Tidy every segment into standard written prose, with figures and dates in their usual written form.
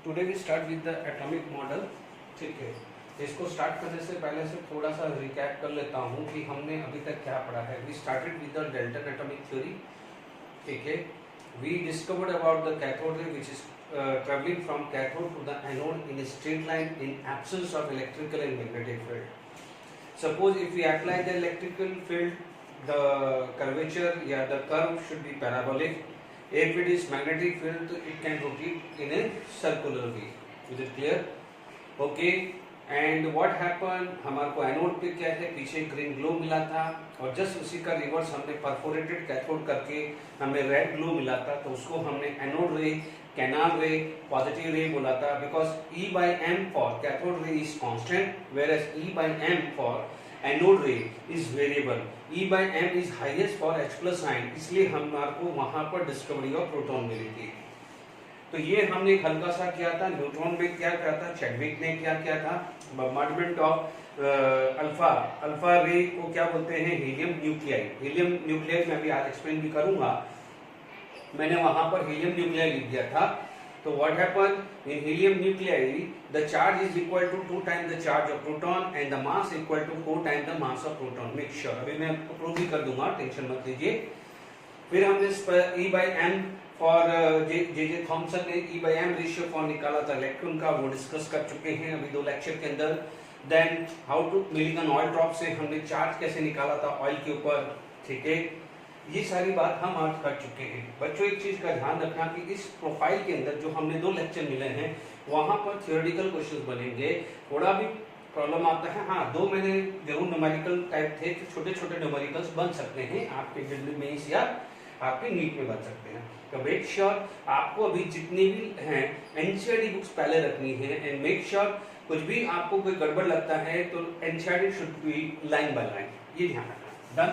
Today we start with the atomic model. ठीक है, इसको स्टार्ट करने से पहले से थोड़ा सा रिकैप कर लेता हूँ कि हमने अभी तक क्या पढ़ा है। We started with the Dalton atomic theory. ठीक है, we discovered about the cathode ray which is traveling from cathode to the anode in a straight line in absence of electrical and magnetic field. Suppose if we apply the electrical field, the curvature the curve should be parabolic. If it is magnetic field, it can rotate in a circular way. Is it clear? Okay. And what happened, हमारे को anode पे क्या है, पीछे green glow मिला था और just उसी का रिवर्स हमने परफोरेटेड कैथोड करके हमें रेड ग्लो मिला था, तो उसको हमने एनोड रे, कैनाल रे, पॉजिटिव रे बोला था। Because E by m for cathode ray is constant, whereas E by m for anode ray is variable. E by m is highest for H plus ion, इसलिए हमारे को वहां पर discovery of proton मिली थी। तो ये हमने एक हल्का सा किया था। न्यूट्रॉन में क्या किया था, चैडविक ने क्या किया था, बॉम्बार्डमेंट ऑफ अल्फा रे को क्या बोलते हैं, हीलियम न्यूक्लियाई। हीलियम न्यूक्लियाई मैं अभी आज एक्सप्लेन भी करूंगा। मैंने वहां पर हीलियम न्यूक्लियाई लिख दिया था। तो what happen in helium nuclei, the charge is equal to 2 times the charge of proton and the mass equal to 4 times the mass of proton. Make sure, अभी मैं प्रूव भी कर दूंगा, टेंशन मत लीजिए। फिर हमने E by m for J Thomson ने E by m ratio for निकाला था इलेक्ट्रॉन का, वो डिस्कस कर चुके हैं अभी 2 लेक्चर के अंदर। Then how to Millikan oil drop से हमने चार्ज कैसे निकाला था ऑयल के ऊपर। ठीक है, ये सारी बात हम आज कर चुके हैं। बच्चों एक चीज का ध्यान रखना कि इस प्रोफाइल के अंदर जो हमने 2 लेक्चर मिले हैं वहां पर थियोरेटिकल क्वेश्चंस बनेंगे। थोड़ा भी प्रॉब्लम आता है, हाँ 2 महीने जरूर न्यूमेरिकल टाइप थे, तो छोटे छोटे न्यूमेरिकल्स बन सकते हैं आपके जनरल मेंस या आपके नीट में बन सकते हैं। तो मेक श्योर आपको अभी जितनी भी हैं एनसीईआरटी बुक्स पहले रखनी है, एंड मेक श्योर कुछ भी आपको कोई गड़बड़ लगता है तो NCERT should be line by line, ये ध्यान रखना। डन।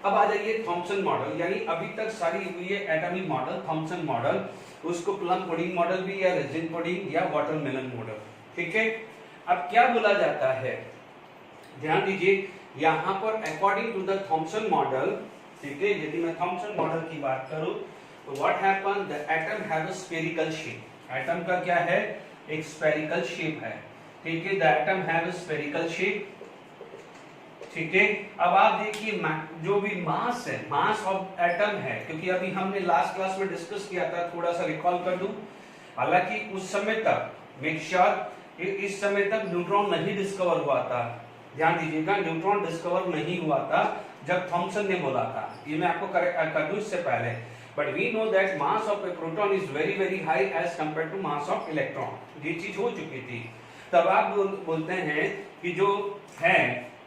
अब आ जाइए थॉमसन मॉडल, यानी अभी तक सारी हुई है एटॉमिक मॉडल, थॉमसन मॉडल, उसको प्लम पुडिंग मॉडल भी या रेजिन पुडिंग या वाटरमेलन मॉडल। ठीक है, अब क्या बोला जाता है, ध्यान दीजिए यहां पर according to the Thomson model. ठीक है, यदि मैं थॉमसन मॉडल की बात करूं तो what happen, the atom have a spherical shape. Atom का क्या है, एक स्फेरिकल शेप है। ठीक है, the atom have a spherical shape. ठीक है, अब आप देखिए जो भी मास है, मास ऑफ एटम है, क्योंकि अभी हमने लास्ट क्लास में डिस्कस किया था, थोड़ा सा रिकॉल कर दूं। हालांकि उस समय तक मेक श्योर इस समय तक न्यूट्रॉन नहीं डिस्कवर हुआ था। ध्यान दीजिएगा, न्यूट्रॉन डिस्कवर नहीं हुआ था जब थॉमसन ने बोला था, ये मैं आपको कर दूं इससे पहले। But we know that mass of a proton is very very high as compare to mass of electron, ये चीज हो चुकी थी। तब आप बोलते हैं कि जो है,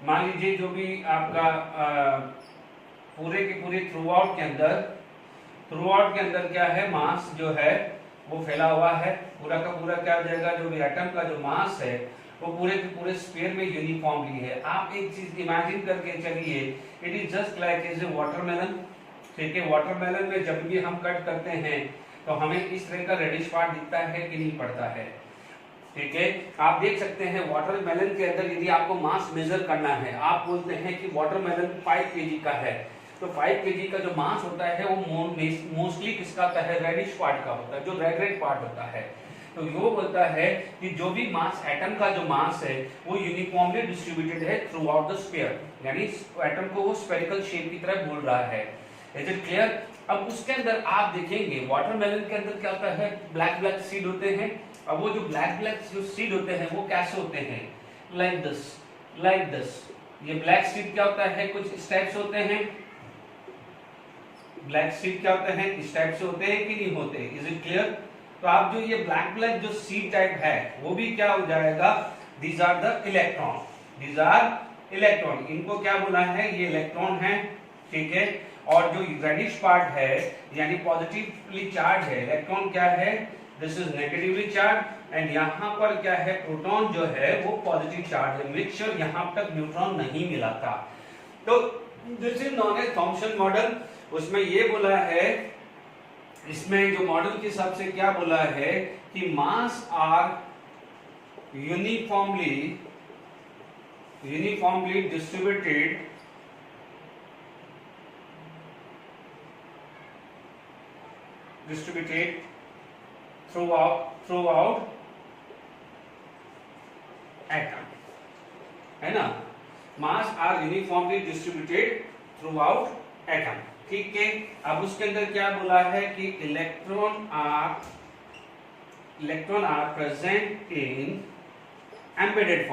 मान लीजिए जो भी आपका पूरे के पूरे थ्रू आउट के अंदर क्या है, मास जो है वो फैला हुआ है, पूरा का पूरा क्या हो जाएगा, जो भी एटम का जो मास है वो पूरे के पूरे स्फीयर में यूनिफॉर्मली है। आप एक चीज इमेजिन करके चलिए, it is just like as a watermelon. ठीक है, वाटरमेलन में जब भी हम कट करते हैं तो हमें इस तरह का रेडिश पार्ट दिखता है कि नहीं पड़ता है। ठीक है, आप देख सकते हैं वाटरमेलन के अंदर यदि आपको मास मेजर करना है, आप बोलते हैं कि वाटरमेलन 5 kg का है, तो 5 kg का जो मास होता है वो मोस्टली किसका होता है, रेडिश पार्ट का होता है, जो रेड पार्ट होता है। तो यो बोलता है कि जो भी मास, एटम का जो मास है वो यूनिफॉर्मली डिस्ट्रीब्यूटेड है थ्रू आउट द स्फीयर, यानी एटम को वो स्फेरिकल शेप की तरह बोल रहा है। Is it clear? अब उसके अंदर आप देखेंगे वाटरमेलन के अंदर क्या होता है, ब्लैक ब्लैक सीड होते हैं। अब वो जो ब्लैक जो सीड होते हैं वो कैसे होते हैं, लाइक दिस। ये ब्लैक सीड क्या होता है, कुछ इस टाइप से होते हैं। ब्लैक सीड क्या होते हैं, इस टाइप से होते हैं कि नहीं होते। Is it clear? तो आप जो ये ब्लैक जो सीड टाइप है वो भी क्या हो जाएगा, दीज आर द इलेक्ट्रॉन। इनको क्या बोला है, ये इलेक्ट्रॉन है। ठीक है, और जो रेडिश पार्ट है यानी पॉजिटिवली चार्ज है, इलेक्ट्रॉन क्या है, this is negatively charge, and यहाँ पर क्या है, प्रोटॉन जो है वो पॉजिटिव चार्ज है। मेक श्योर यहाँ तक न्यूट्रॉन नहीं मिला था। तो this is known as Thomson model. उसमें ये बोला है, इसमें जो मॉडल के हिसाब से क्या बोला है कि mass are uniformly distributed throughout atom, है ना, mass are uniformly distributed throughout atom. ठीक है, अब उसके अंदर क्या बोला है कि electron are present in embedded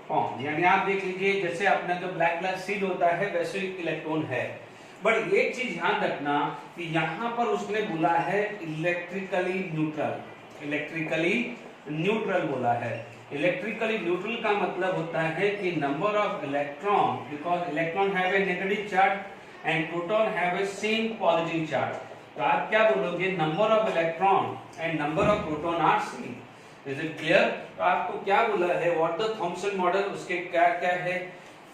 form, यानी आप देख लीजिए जैसे अपना जो ब्लैक सीड होता है वैसे इलेक्ट्रॉन है। बट एक चीज ध्यान रखना कि यहाँ पर उसने बोला है इलेक्ट्रिकली न्यूट्रल बोला है। इलेक्ट्रिकली न्यूट्रल का मतलब होता है कि number of electron, because electron have a negative charge and proton have a same positive charge, तो आप क्या बोलोगे, number of electron and number of proton are same. Is it clear? तो आपको क्या बोला है, व्हाट द थॉमसन मॉडल, उसके क्या क्या है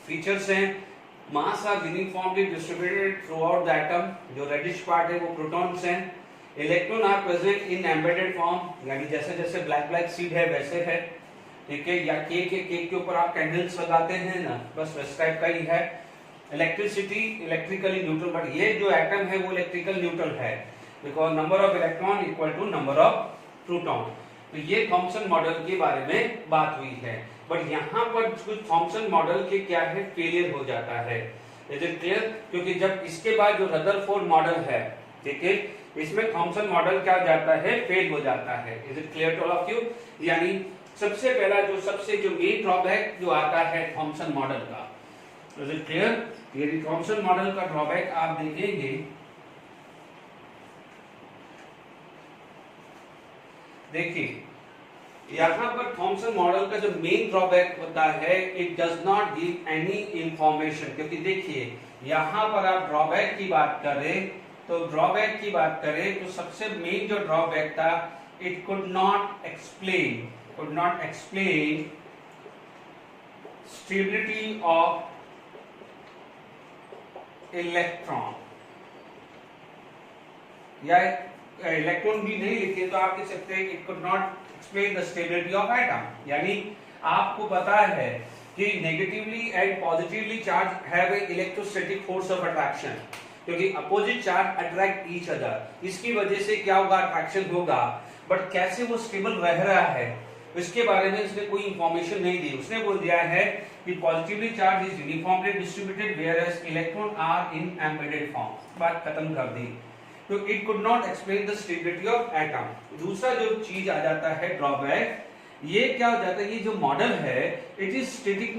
फीचर्स हैं। Mass are uniformly distributed throughout the atom, जो रेडिश पार्ट है वो प्रोटॉन्स हैं। Electron are present in embedded form, यानी जैसे जैसे ब्लैक सीड है वैसे है। ठीक है, या केक के ऊपर आप कैंडल्स लगाते हैं ना, बस वैसे टाइप का ही है। इलेक्ट्रिसिटी इलेक्ट्रिकली न्यूट्रल, बट ये जो एटम है वो इलेक्ट्रिकल न्यूट्रल है, because number of electron equal to number of proton. तो ये थॉमसन मॉडल के बारे में बात हुई है। बट यहाँ पर कुछ थॉमसन मॉडल के क्या है, फेलियर हो जाता है। Is it clear? क्योंकि जब इसके बाद जो रदरफोर्ड मॉडल है, ठीक है, इसमें थॉमसन मॉडल क्या हो जाता है, फेल हो जाता है। Is it clear to all of you? यानी सबसे पहला जो मेन ड्रॉबैक जो आता है थॉमसन मॉडल का, इज इट क्लियर? यदि थॉमसन मॉडल का ड्रॉबैक आप देखेंगे, देखिए यहाँ पर थॉमसन मॉडल का जो मेन ड्रॉबैक होता है, it does not give any information. क्योंकि देखिए यहाँ पर आप ड्रॉबैक की बात करें तो सबसे मेन जो ड्रॉबैक था, it could not explain stability of electron, या इलेक्ट्रॉन भी नहीं लिखे तो आप कह सकते हैं it could not explain the stability of atom. यानी आपको पता है कि negatively and positively charge have a electrostatic force of attraction, क्योंकि opposite charge attract each other, इसकी वजह से क्या होगा, अट्रैक्शन होगा। बट कैसे वो स्टेबल रह रहा है इसके बारे में उसने कोई इंफॉर्मेशन नहीं दी। उसने बोल दिया है कि positively charge is uniformly distributed where as electron are in embedded form, बात खत्म कर दी। तो it could not explain the stability of atom. दूसरा जो चीज आ जाता है ड्रॉबैक, ये क्या हो जाता है, ये जो मॉडल है इट इज स्टैटिक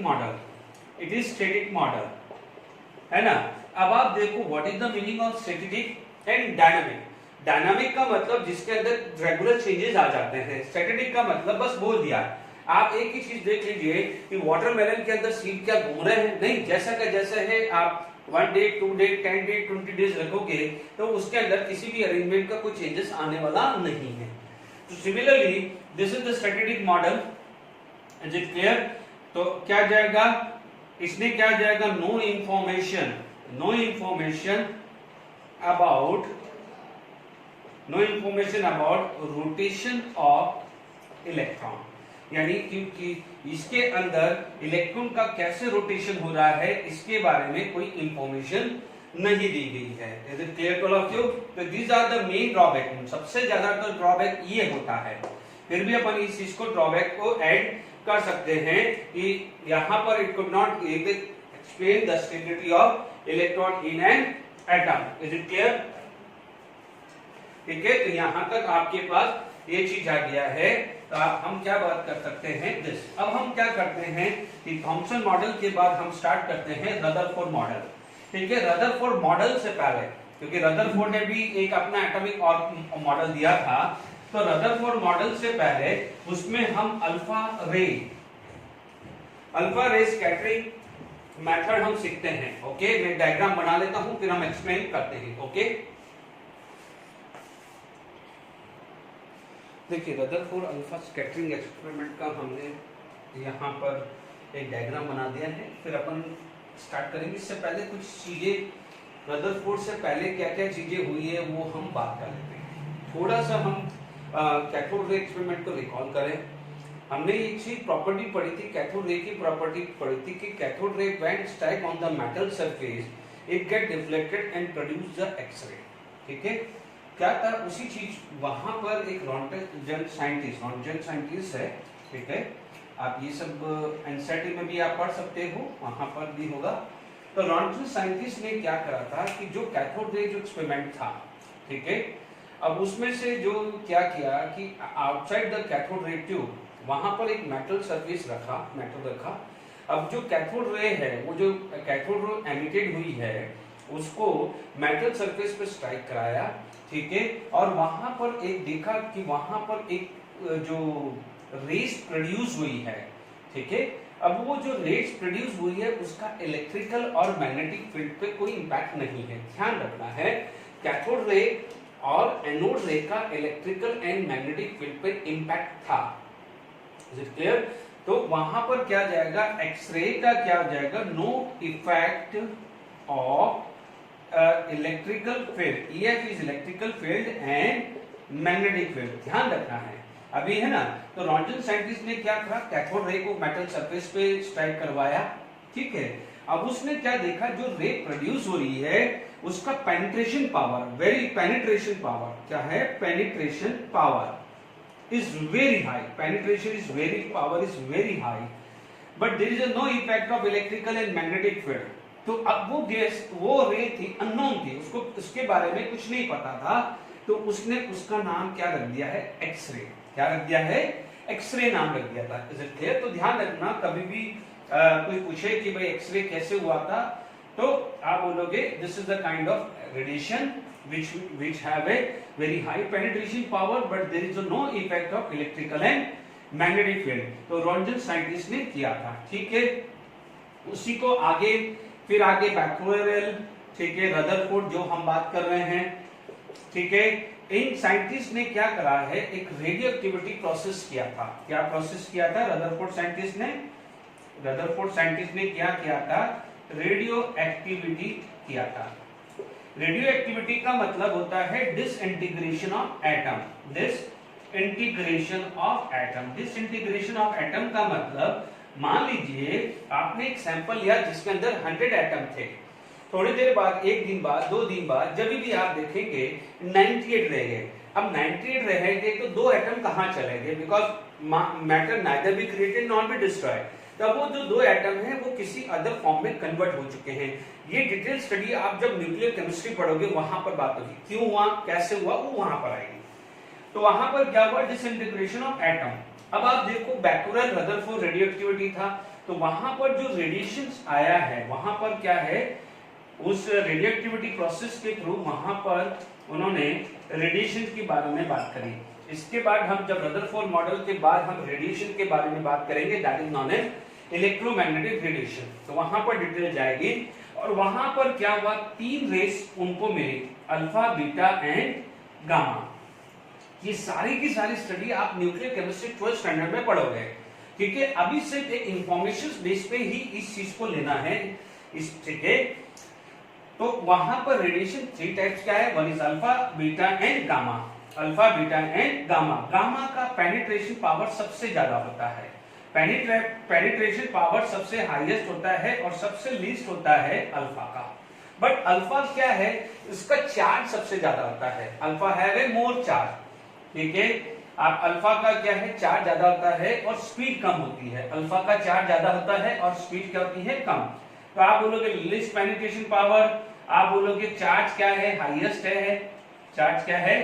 मॉडल, है ना। अब आप देखो what is the meaning of static and dynamic. Dynamic का मतलब जिसके अंदर रेगुलर चेंजेस आ जाते हैं, स्टैटिक का मतलब बस बोल दिया। आप एक ही चीज देख लीजिए कि वाटरमेलन के अंदर सीड क्या घूम रहे हैं, नहीं, जैसा का जैसा है। आप 1 डे 2 डे 10 डे 20 डेज रखोगे तो उसके अंदर किसी भी अरेंजमेंट का कोई चेंजेस आने वाला नहीं है। तो similarly this is the static model. Is it clear? तो क्या जाएगा, इसने क्या जाएगा, no information about rotation of electron, यानी क्योंकि इसके अंदर इलेक्ट्रॉन का कैसे रोटेशन हो रहा है इसके बारे में कोई इंफॉर्मेशन नहीं दी गई है। Is it clear to all of you? तो these are the main drawback. सबसे ज्यादा तो ड्रॉबैक ये होता है, फिर भी अपन इस चीज को ड्रॉबैक को ऐड कर सकते हैं कि यहाँ पर it could not explain the stability of electron in an atom. Is it clear? ठीक है, तो यहाँ तक आपके पास ये चीज आ गया है। तो हम क्या बात कर सकते हैं, दिस। अब हम क्या करते हैं कि थॉमसन मॉडल के बाद हम स्टार्ट करते हैं रदरफोर्ड मॉडल। ठीक है, रदरफोर्ड मॉडल से पहले, क्योंकि रदरफोर्ड ने भी एक अपना एटॉमिक और मॉडल दिया था, तो रदरफोर्ड मॉडल से पहले उसमें हम अल्फा रे स्कैटरिंग मेथड हम सीखते हैं। ओके, मैं डायग्राम बना लेता हूं फिर हम एक्सप्लेन करते हैं। ओके, देखिए रदरफोर्ड अल्फा स्कैटरिंग एक्सपेरिमेंट का हमने यहाँ पर एक डायग्राम बना दिया है, फिर अपन स्टार्ट करेंगे। इससे पहले कुछ चीजें रदरफोर्ड से पहले क्या क्या चीजें हुई है वो हम बात कर लेते हैं। थोड़ा सा हम कैथोड रे एक्सपेरिमेंट को रिकॉल करें। हमने एक चीज प्रॉपर्टी पढ़ी थी, कैथोड रे की प्रॉपर्टी पढ़ी थी कि cathode ray when strike on the metal surface it get deflected and produce the X ray. ठीक है। क्या था उसी चीज वहां पर एक रॉन्टजन साइंटिस्ट है, ठीक है। आप ये सब एनसीईआरटी में भी आप पढ़ सकते हो, वहां पर भी होगा। तो रॉन्टजन साइंटिस्ट ने क्या करा था कि जो कैथोड रे जो एक्सपेरिमेंट था, ठीक है, अब उसमें से जो क्या किया कि outside the cathode ray tube वहां पर एक मेटल सरफेस रखा। अब जो कैथोड रे है, वो जो कैथोड रे एमिटेड हुई है उसको मेटल सरफेस पे स्ट्राइक कराया, ठीक है। और वहां पर एक देखा कि वहां पर एक जो रेस प्रोड्यूस हुई है, ठीक है। अब वो जो रेस प्रोड्यूस हुई है उसका इलेक्ट्रिकल और मैग्नेटिक फील्ड पे कोई इंपैक्ट नहीं है। ध्यान रखना है, कैथोड रे और एनोड रे का इलेक्ट्रिकल एंड मैग्नेटिक फील्ड पे इंपैक्ट था। Is it clear? तो वहां पर क्या जाएगा, एक्सरे का क्या जाएगा, no effect of electrical field, EF is electrical field and magnetic field. ध्यान रखना है अभी, है ना। तो रॉन्टजन साइंटिस्ट ने क्या करा, कैथोड रे को मेटल सरफेस पे स्ट्राइक करवाया, ठीक है। अब उसने क्या देखा, जो रे प्रोड्यूस हो रही है उसका पेनिट्रेशन पावर, पेनिट्रेशन पावर क्या है, penetration power is very high, penetration is very power is very high, but there is no effect of electrical and magnetic field. तो अब वो रे थी, अननोन थी, उसको उसके बारे में कुछ नहीं पता था, तो उसने उसका नाम क्या रख दिया है, एक्सरे। क्या रख दिया है, एक्सरे नाम रख दिया था। Is it clear? तो ध्यान रखना, कभी भी कोई पूछे कि भाई एक्सरे कैसे हुआ था, तो आप बोलोगे this is the kind of radiation which have a very high penetration power but there is no effect of electrical and magnetic field। तो रॉन्टजन साइंटिस्ट ने किया था, ठीक है। उसी को आगे फिर आगे बैक्यूरेल, ठीक है, रदरफोर्ड जो हम बात कर रहे हैं, ठीक है। इन साइंटिस्ट ने क्या करा है, एक रेडियो एक्टिविटी प्रोसेस किया था। क्या प्रोसेस किया था रदरफोर्ड साइंटिस्ट ने क्या किया था, रेडियो एक्टिविटी किया था। रेडियो एक्टिविटी का मतलब होता है disintegration of atom, disintegration of atom का मतलब, मान लीजिए आपने एक सैंपल लिया जिसके अंदर 100 एटम थे, थोड़ी देर बाद, एक दिन बाद, 2 दिन बाद, जब भी आप देखेंगे 98 रह गए। अब 98 रह गए तो 2 एटम कहां चले गए, because matter neither be created not be destroyed. तब वो जो 2 एटम हैं वो किसी अदर फॉर्म में कन्वर्ट हो चुके हैं। ये डिटेल स्टडी आप जब न्यूक्लियर केमिस्ट्री पढ़ोगे वहां पर बात होगी, क्यों हुआ, कैसे हुआ, वो वहां पर आएगी। तो वहां पर क्या हुआ, डिसइंटीग्रेशन ऑफ एटम। अब आप देखो बैक्यूरेल रदरफोर्ड रेडियो एक्टिविटी था, तो वहां पर जो रेडिएशन आया है, वहां पर क्या है, उस रेडियो एक्टिविटी प्रोसेस के थ्रू वहां पर उन्होंने रेडिएशन के बारे में बात करी। इसके बाद हम जब रदरफोर्ड मॉडल के बाद हम रेडिएशन के बारे में बात करेंगे, that is known as electromagnetic radiation. तो वहां पर डिटेल जाएगी। और वहां पर क्या हुआ, 3 रेस उनको मिली, अल्फा, बीटा एंड गामा। ये सारी की सारी स्टडी आप न्यूक्लियर केमिस्ट्री 12th स्टैंडर्ड में पढ़ोगे, ठीक है। अभी सिर्फ एक इंफॉर्मेशन बेस पे ही इस चीज को लेना है, इस, ठीक है। तो वहां पर रेडिएशन 3 टाइप्स क्या है, one is alpha, beta and gamma. Alpha, beta and gamma. Gamma का पेनिट्रेशन पावर सबसे ज्यादा होता है, पेनिट्रेशन पावर सबसे हाईएस्ट होता है और सबसे लीस्ट होता है अल्फा का। बट अल्फा क्या है, इसका चार्ज सबसे ज्यादा होता है, alpha have a more charge, ठीक है। आप अल्फा का क्या है, चार्ज ज्यादा होता है और स्पीड कम होती है। अल्फा का चार्ज ज्यादा होता है और स्पीड क्या होती है, कम। तो आप बोलोगे लीस्ट पेनिट्रेशन पावर, आप बोलोगे चार्ज क्या है, हाईएस्ट है, चार्ज क्या है,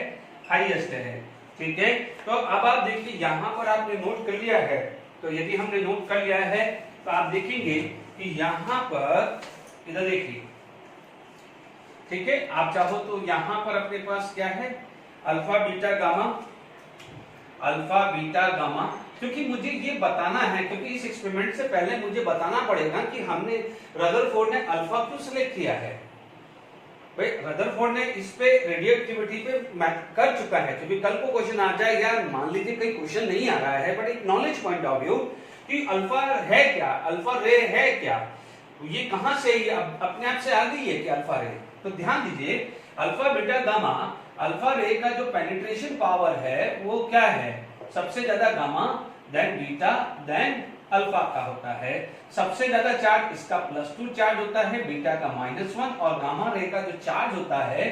हाईएस्ट है, ठीक है। तो अब आप देखिए यहां पर आपने नोट कर लिया है, तो यदि हमने नोट कर लिया है तो आप देखेंगे कि यहां पर, इधर देखिए, ठीक है। आप चाहो तो यहां पर अपने पास क्या है, alpha, beta, gamma, alpha, beta, gamma. क्योंकि मुझे ये बताना है, क्योंकि इस एक्सपेरिमेंट से पहले मुझे बताना पड़ेगा कि हमने रदरफोर्ड ने अल्फा क्यों सिलेक्ट किया है। भाई रदरफोर्ड ने इस पे रेडियो एक्टिविटी पे कर चुका है, क्योंकि कल को क्वेश्चन आ जाए, यार मान लीजिए कहीं क्वेश्चन नहीं आ रहा है, बट एक नॉलेज पॉइंट ऑफ व्यू कि अल्फा है क्या, अल्फा रे है क्या, ये कहां से, ये अपने आप से आ गई है कि अल्फा रे। तो ध्यान दीजिए, अल्फा, बीटा, गामा, अल्फा रे का जो पेनिट्रेशन पावर है वो क्या है, सबसे ज्यादा gamma, then beta, then alpha का होता है। सबसे ज्यादा चार्ज इसका +2 चार्ज होता है, बीटा का -1, और गामा रे का जो चार्ज होता है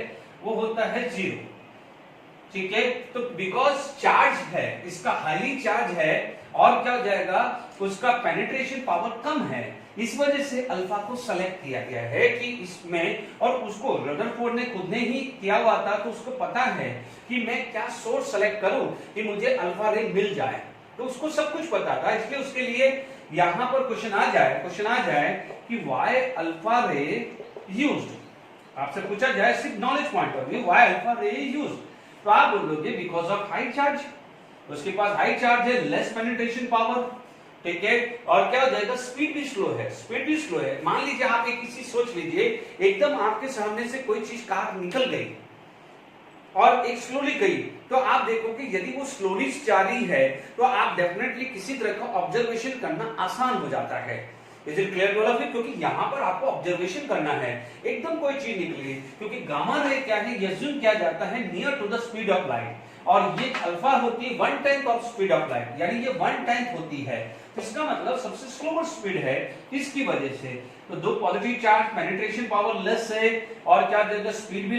वो होता है 0। ठीक है, तो बिकॉज चार्ज है, इसका हाईली चार्ज है और क्या हो जाएगा, उसका पेनिट्रेशन पावर कम है, इस वजह से अल्फा को सेलेक्ट किया गया है कि इसमें, और उसको रदरफोर्ड ने खुद ने ही किया हुआ था, तो उसको पता है कि मैं क्या सोर्स सेलेक्ट करूं कि मुझे अल्फा रे मिल जाए, तो उसको सब कुछ पता था, इसलिए उसके लिए यहां पर क्वेश्चन आ जाए कि व्हाई अल्फा रे यूज्ड, आपसे पूछा जाए सिर्फ knowledge point of view, why alpha रे यूज्ड, तो आप बोलोगे बिकॉज ऑफ हाई चार्ज, उसके पास हाई चार्ज है, लेस पेनिट्रेशन पावर, ठीक है, और क्या हो जाएगा, स्पीड भी स्लो है, मान लीजिए आप एक चीज सोच लीजिए, एकदम आपके सामने से कोई चीज कार निकल गई और एक स्लोली गई, तो आप देखोगे यदि वो स्लोली जा रही है तो आप डेफिनेटली किसी तरह का ऑब्जर्वेशन करना आसान हो जाता है। Is it clear to all? क्योंकि यहां पर आपको ऑब्जर्वेशन करना है, एकदम कोई चीज निकली, क्योंकि गामा रे क्या है, यज्युम किया जाता है near to the speed of light, और ये अल्फा होती है 1/10 ऑफ स्पीड ऑफ लाइट, यानी ये 1/10 होती है, तो इसका मतलब सबसे स्लोअर स्पीड है, इसकी वजह से तो दो positive charge, penetration power less है, और क्या देगा, स्पीड भी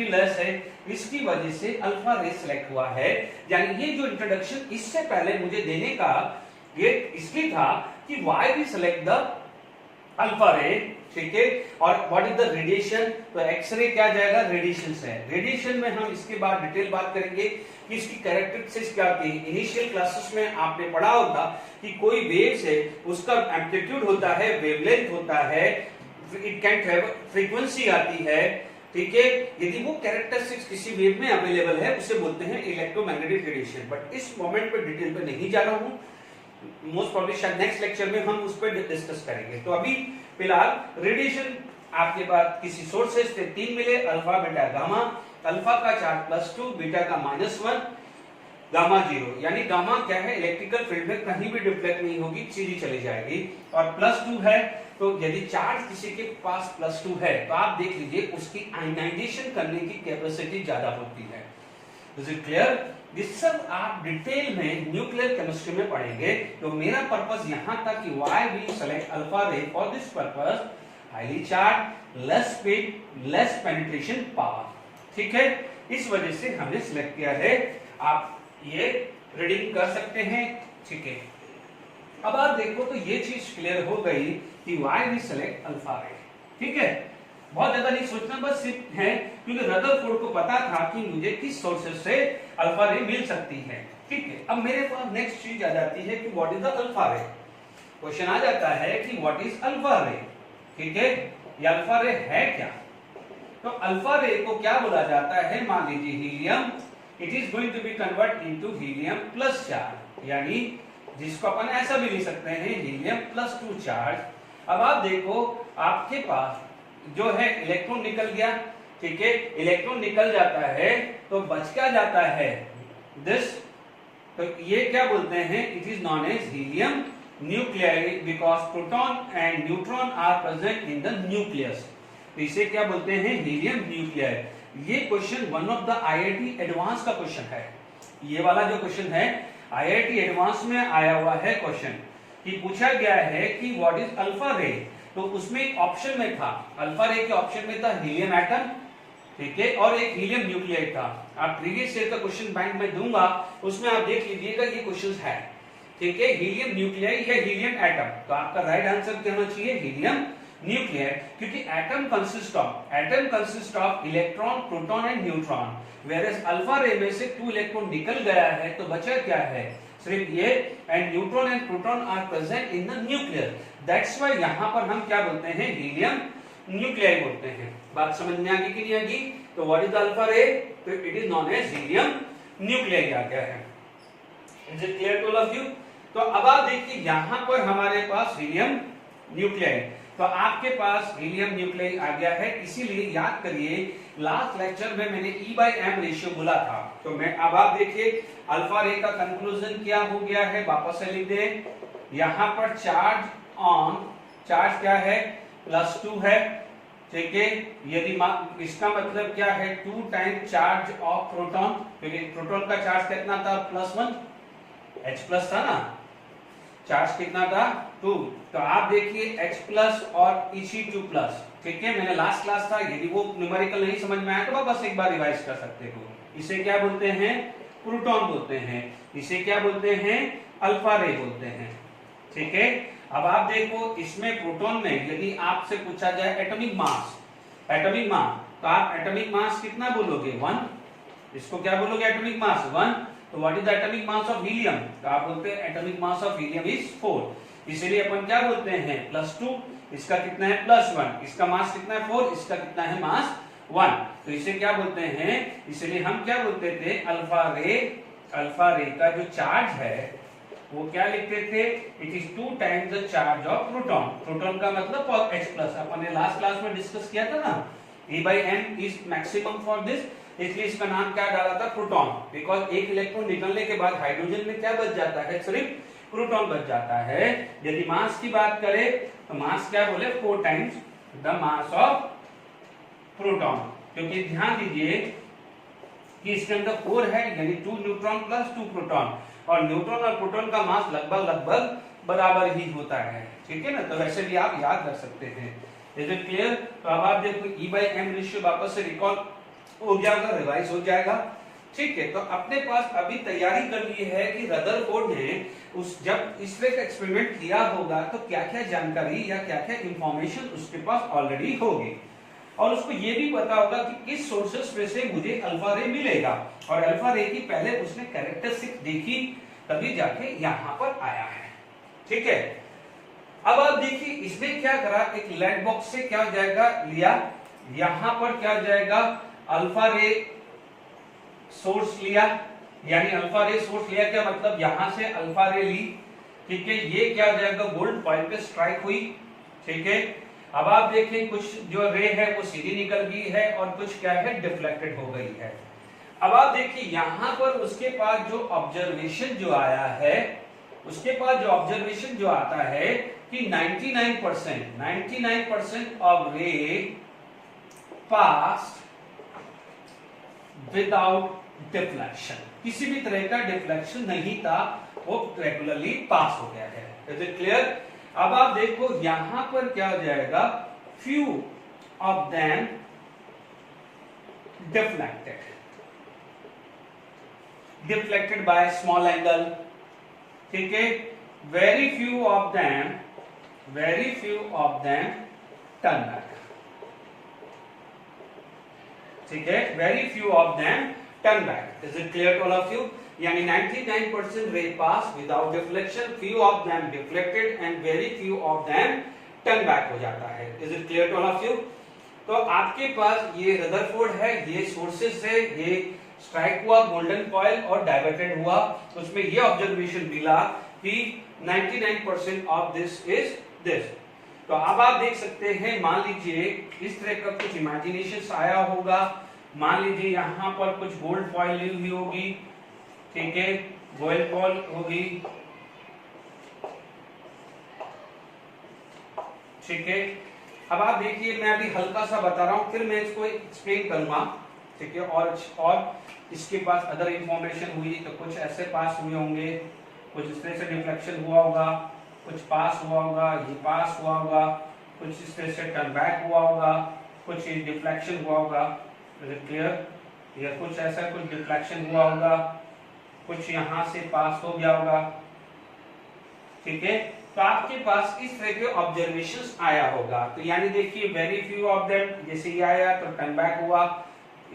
लेस है, इसकी वजह से अल्फा रे सिलेक्ट हुआ है। यानी ये जो इंट्रोडक्शन इससे पहले मुझे देने का ये इसलिए था कि why we select the alpha ray, ठीक है, और व्हाट इज द रेडिएशन, तो एक्सरे क्या जाएगा, रेडिएशन से, रेडिएशन में हम इसके बाद डिटेल बात करेंगे कि इसकी कैरेक्टरिस्टिक्स क्या होती है। इनिशियल क्लासेस में आपने पढ़ा होगा कि कोई वेव्स है, उसका एम्पलीट्यूड होता है, वेवलेंथ होता है, इट कैन ट्रैवल, फ्रीक्वेंसी आती है, ठीक है, यदि वो कैरेक्टरिस्टिक्स किसी वेव में अवेलेबल है उसे बोलते हैं इलेक्ट्रोमैग्नेटिक रेडिएशन। बट इस मोमेंट पे डिटेल पे नहीं जा रहा हूं, मोस्ट प्रोबब्ली शायद नेक्स्ट लेक्चर में हम उस पर डिस्कस करेंगे। तो अभी फिलहाल रेडिएशन आपके पास किसी सोर्सेस से 3 मिले, अल्फा, बीटा, गामा, अल्फा का चार्ज +2, बीटा का -1, गामा 0, यानी गामा क्या है, इलेक्ट्रिकल फील्ड में कहीं भी डिफ्लेक्ट नहीं होगी, सीधी चली जाएगी, और +2 है, तो यदि चार्ज किसी के पास +2 है तो आप देख लीजिए उसकी आयनाइजेशन करने की कैपेसिटी ज्यादा होती है। Is it clear? ये सब आप डिटेल में न्यूक्लियर केमिस्ट्री में पढ़ेंगे। तो मेरा पर्पस यहां था कि why we select alpha ray for this purpose, highly charge, less speed, less penetration power, ठीक है, इस वजह से हमने सिलेक्ट किया है। आप ये रीडिंग कर सकते हैं, ठीक है। अब आप देखो तो ये चीज क्लियर हो गई कि why we select alpha ray, ठीक है, बहुत ज्यादा नहीं सोचना, बस सिर्फ है क्योंकि रदरफोर्ड को पता था कि मुझे किस सोर्सेस से अल्फा रे मिल सकती है, ठीक है। अब मेरे पास नेक्स्ट चीज आ जाती है कि what is the alpha ray, question आ जाता है कि व्हाट इज अल्फा रे, ठीक है, ये अल्फा रे है क्या। तो अल्फा रे को क्या बोला जाता है, मान लीजिए helium, it is going to be convert into helium plus charge, यानी जिसको अपन ऐसा भी लिख सकते हैं हीलियम +2 चार्ज। अब आप देखो आपके पास जो है इलेक्ट्रॉन निकल गया, ठीक है, इलेक्ट्रॉन निकल जाता है तो बच क्या जाता है, दिस, तो ये क्या बोलते हैं, it is known as helium nuclei, because proton and neutron are present in the nucleus, तो इसे क्या बोलते हैं, हीलियम न्यूक्लियाई। ये question one of the IIT advance का क्वेश्चन है, ये वाला जो क्वेश्चन है आईआईटी एडवांस में आया हुआ है क्वेश्चन, कि पूछा गया है कि व्हाट इज अल्फा रे, तो उसमें एक ऑप्शन में था, अल्फा रे के ऑप्शन में था हीलियम एटम, ठीक है, और एक हीलियम न्यूक्लियाइड था। आप प्रीवियस ईयर का क्वेश्चन बैंक में दूंगा, उसमें आप देख लीजिएगा ये क्वेश्चन है, ठीक है, हीलियम न्यूक्लियाइड या हीलियम एटम, तो आपका राइट आंसर क्या होना चाहिए, हीलियम न्यूक्लियाइड, क्योंकि atom consist of electron, proton and neutron, whereas alpha रे में से 2 इलेक्ट्रॉन निकल गया है तो बचा क्या है, सिर्फ ये, and neutron and proton are present in the nucleus, that's why यहां पर हम क्या बोलते हैं, हीलियम न्यूक्लियाइड बोलते हैं। बात समझ में आ गई कि नहीं आ गई? तो व्हाट इज अल्फा रे, तो it is known as helium nuclide आ गया है। Is it clear to all of you? तो अब आप देखिए यहां पर हमारे पास हीलियम न्यूक्लियाइड, तो आपके पास हीलियम न्यूक्लियाइड आ गया है, इसीलिए याद करिए लास्ट लेक्चर में मैंने E/m रेशियो बोला था। तो मैं अब आप देखिए अल्फा रे का कंक्लूजन क्या हो गया है, वापस से लिख दे, यहां पर चार्ज ऑन, चार्ज क्या है, +2 है, ठीक है, यदि इसका मतलब क्या है, 2 टाइम चार्ज ऑफ प्रोटॉन, क्योंकि प्रोटॉन का चार्ज कितना था, +1, H+ था ना, चार्ज कितना था 2। तो आप देखिए H प्लस और Ec2 प्लस, ठीक है, मैंने लास्ट क्लास था, यदि वो न्यूमेरिकल नहीं समझ में आया तो बस एक बार रिवाइज कर सकते हो। इसे क्या बोलते हैं, प्रोटॉन बोलते हैं, इसे क्या बोलते हैं, अल्फा रे बोलते हैं, ठीक है। अब आप देखो इसमें प्रोटॉन में यदि आपसे पूछा जाए एटॉमिक मास, तो आप एटॉमिक मास कितना बोलोगे 1, इसको क्या बोलोगे एटॉमिक मास 1। तो what is the atomic mass of helium, तो आप बोलते हैं atomic mass of helium is 4, इसीलिए अपन क्या बोलते हैं +2, इसका कितना है +1, इसका मास कितना है 4, इसका कितना है मास 1, तो इसे क्या बोलते हैं, इसलिए हम क्या बोलते थे अल्फा रे का जो चार्ज है वो क्या लिखते थे, it is 2 times the charge of proton. Proton का मतलब H+, अपन ने लास्ट क्लास में डिस्कस किया था ना, E/m is maximum for this, इसलिए इसका नाम क्या डाला था प्रोटॉन, बिकॉज एक इलेक्ट्रॉन निकलने के बाद हाइड्रोजन में क्या बच जाता है, सिर्फ प्रोटॉन बच जाता है। यदि मास की बात करें तो मास क्या बोले 4 times the mass of proton, क्योंकि ध्यान दीजिए कि इसके अंदर 4 है यानी 2 न्यूट्रॉन प्लस 2 प्रोटॉन, और न्यूट्रॉन और प्रोटॉन का मास लगभग बराबर ही होता है, ठीक है ना। तो वैसे भी आप याद कर सकते हैं। Is it clear? तो अब आप देखो E/m रेशियो वापस से रिकॉल हो जाएगा, रिवाइज हो जाएगा, ठीक है। तो अपने पास अभी तैयारी कर ली है कि रदरफोर्ड ने जब इस तरह का एक्सपेरिमेंट किया होगा तो क्या क्या जानकारी या क्या क्या इंफॉर्मेशन उसके पास ऑलरेडी होगी, और उसको ये भी पता होगा कि किस सोर्सेस में से मुझे अल्फा रे मिलेगा, और अल्फा रे की पहले उसने कैरेक्टरिस्टिक देखी तभी जाके यहां पर आया है, ठीक है। अब आप देखिए इसमें क्या करा, एक लेड बॉक्स से क्या हो जाएगा लिया, यहां पर क्या हो जाएगा अल्फा रे सोर्स लिया, यानी अल्फा रे सोर्स लिया, क्या मतलब यहां से अल्फा रे ली, ठीक है। ये क्या हो जाएगा गोल्ड फॉइल पे स्ट्राइक हुई, ठीक है। अब आप देखिए कुछ जो रे है वो सीधी निकल गई है और कुछ क्या है डिफ्लेक्टेड हो गई है। अब आप देखिए यहां पर उसके पास जो ऑब्जर्वेशन जो आया है, उसके पास जो ऑब्जर्वेशन जो आता है कि 99% ऑफ रे पास विदाउट डिफ्लेक्शन, किसी भी तरह का डिफ्लेक्शन नहीं था, वो रेगुलरली पास हो गया है। Is it clear? अब आप देखो यहां पर क्या हो जाएगा, few of them deflected by small angle, ठीक है। Very few of them turn back, ठीक है, very few of them turn back. Is it clear to all of you? यानी 99% ray pass without deflection, few of them deflected and very few of them turn back हो जाता है। Is it clear to all of you? तो आपके पास ये Rutherford है, ये sources से ये स्ट्राइक हुआ गोल्डन कॉइल और डाइवर्टेड हुआ, उसमें ये ऑब्जर्वेशन मिला कि 99% ऑफ दिस इज दिस। तो अब आप देख सकते हैं, मान लीजिए इस तरह का कुछ इमेजिनेशन आया होगा, मान लीजिए यहाँ पर कुछ गोल्ड फॉइल ली हुई होगी, ठीक है, गोल्ड फॉइल होगी, ठीक है। अब आप देखिए मैं अभी हल्का सा बता रहा हूं, फिर मैं इसको एक्सप्लेन करूंगा, ठीक है। और इसके पास अदर इंफॉर्मेशन हुई तो कुछ ऐसे पास हुए होंगे, कुछ इस तरह से डिफ्लेक्शन हुआ होगा, कुछ पास हुआ होगा, ये पास हुआ होगा, कुछ इस तरह से टर्न बैक हुआ होगा, कुछ डिफ्लेक्शन हुआ होगा, क्लियर, या कुछ ऐसा कुछ डिफ्लेक्शन हुआ होगा, कुछ यहां से पास हो गया होगा, ठीक है। तो आपके पास इस तरह के ऑब्जर्वेशंस आया होगा। तो यानी देखिए वेरी फ्यू ऑफ देम, जैसे ये आया तो टर्न बैक हुआ,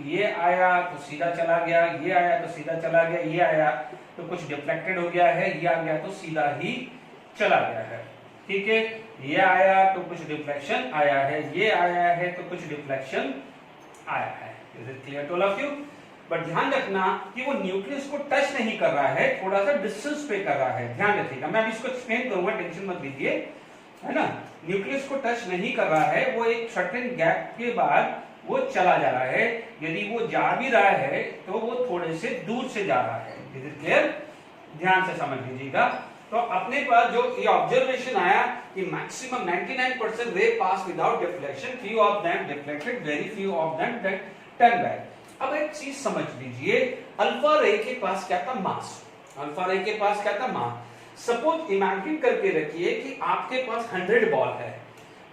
ये आया तो सीधा चला गया, ये आया तो सीधा चला गया, ये आया तो कुछ डिफ्लेक्टेड हो गया है, ये आ गया तो सीधा ही चला गया है, ठीक है। ये आया तो कुछ डिफ्लेक्शन आया है, ये आया है तो कुछ डिफ्लेक्शन आया है। Is it clear to all of you? But ध्यान रखना कि वो न्यूक्लियस को टच नहीं कर रहा है, थोड़ा सा डिस्टेंस पे कर रहा है, ध्यान रखिएगा। मैं अभी इसको एक्सप्लेन करूंगा, टेंशन मत लीजिए, है ना। न्यूक्लियस को टच नहीं कर रहा है, वो एक सर्टेन गैप के बाद वो चला जा रहा है। यदि वो जा भी रहा है तो वो थोड़े से दूर से जा रहा है। Is it clear? ध्यान से समझ लीजिएगा। तो अपने पास जो ये ऑब्जर्वेशन आया कि maximum 99% ray pass without deflection, few of them deflected, very few of them turn back. अब एक चीज समझ लीजिए, अल्फा रे के पास क्या था, मास। अल्फा रे के पास क्या था, मास। सपोज इमेजिन करके रखिए कि आपके पास 100 बॉल है,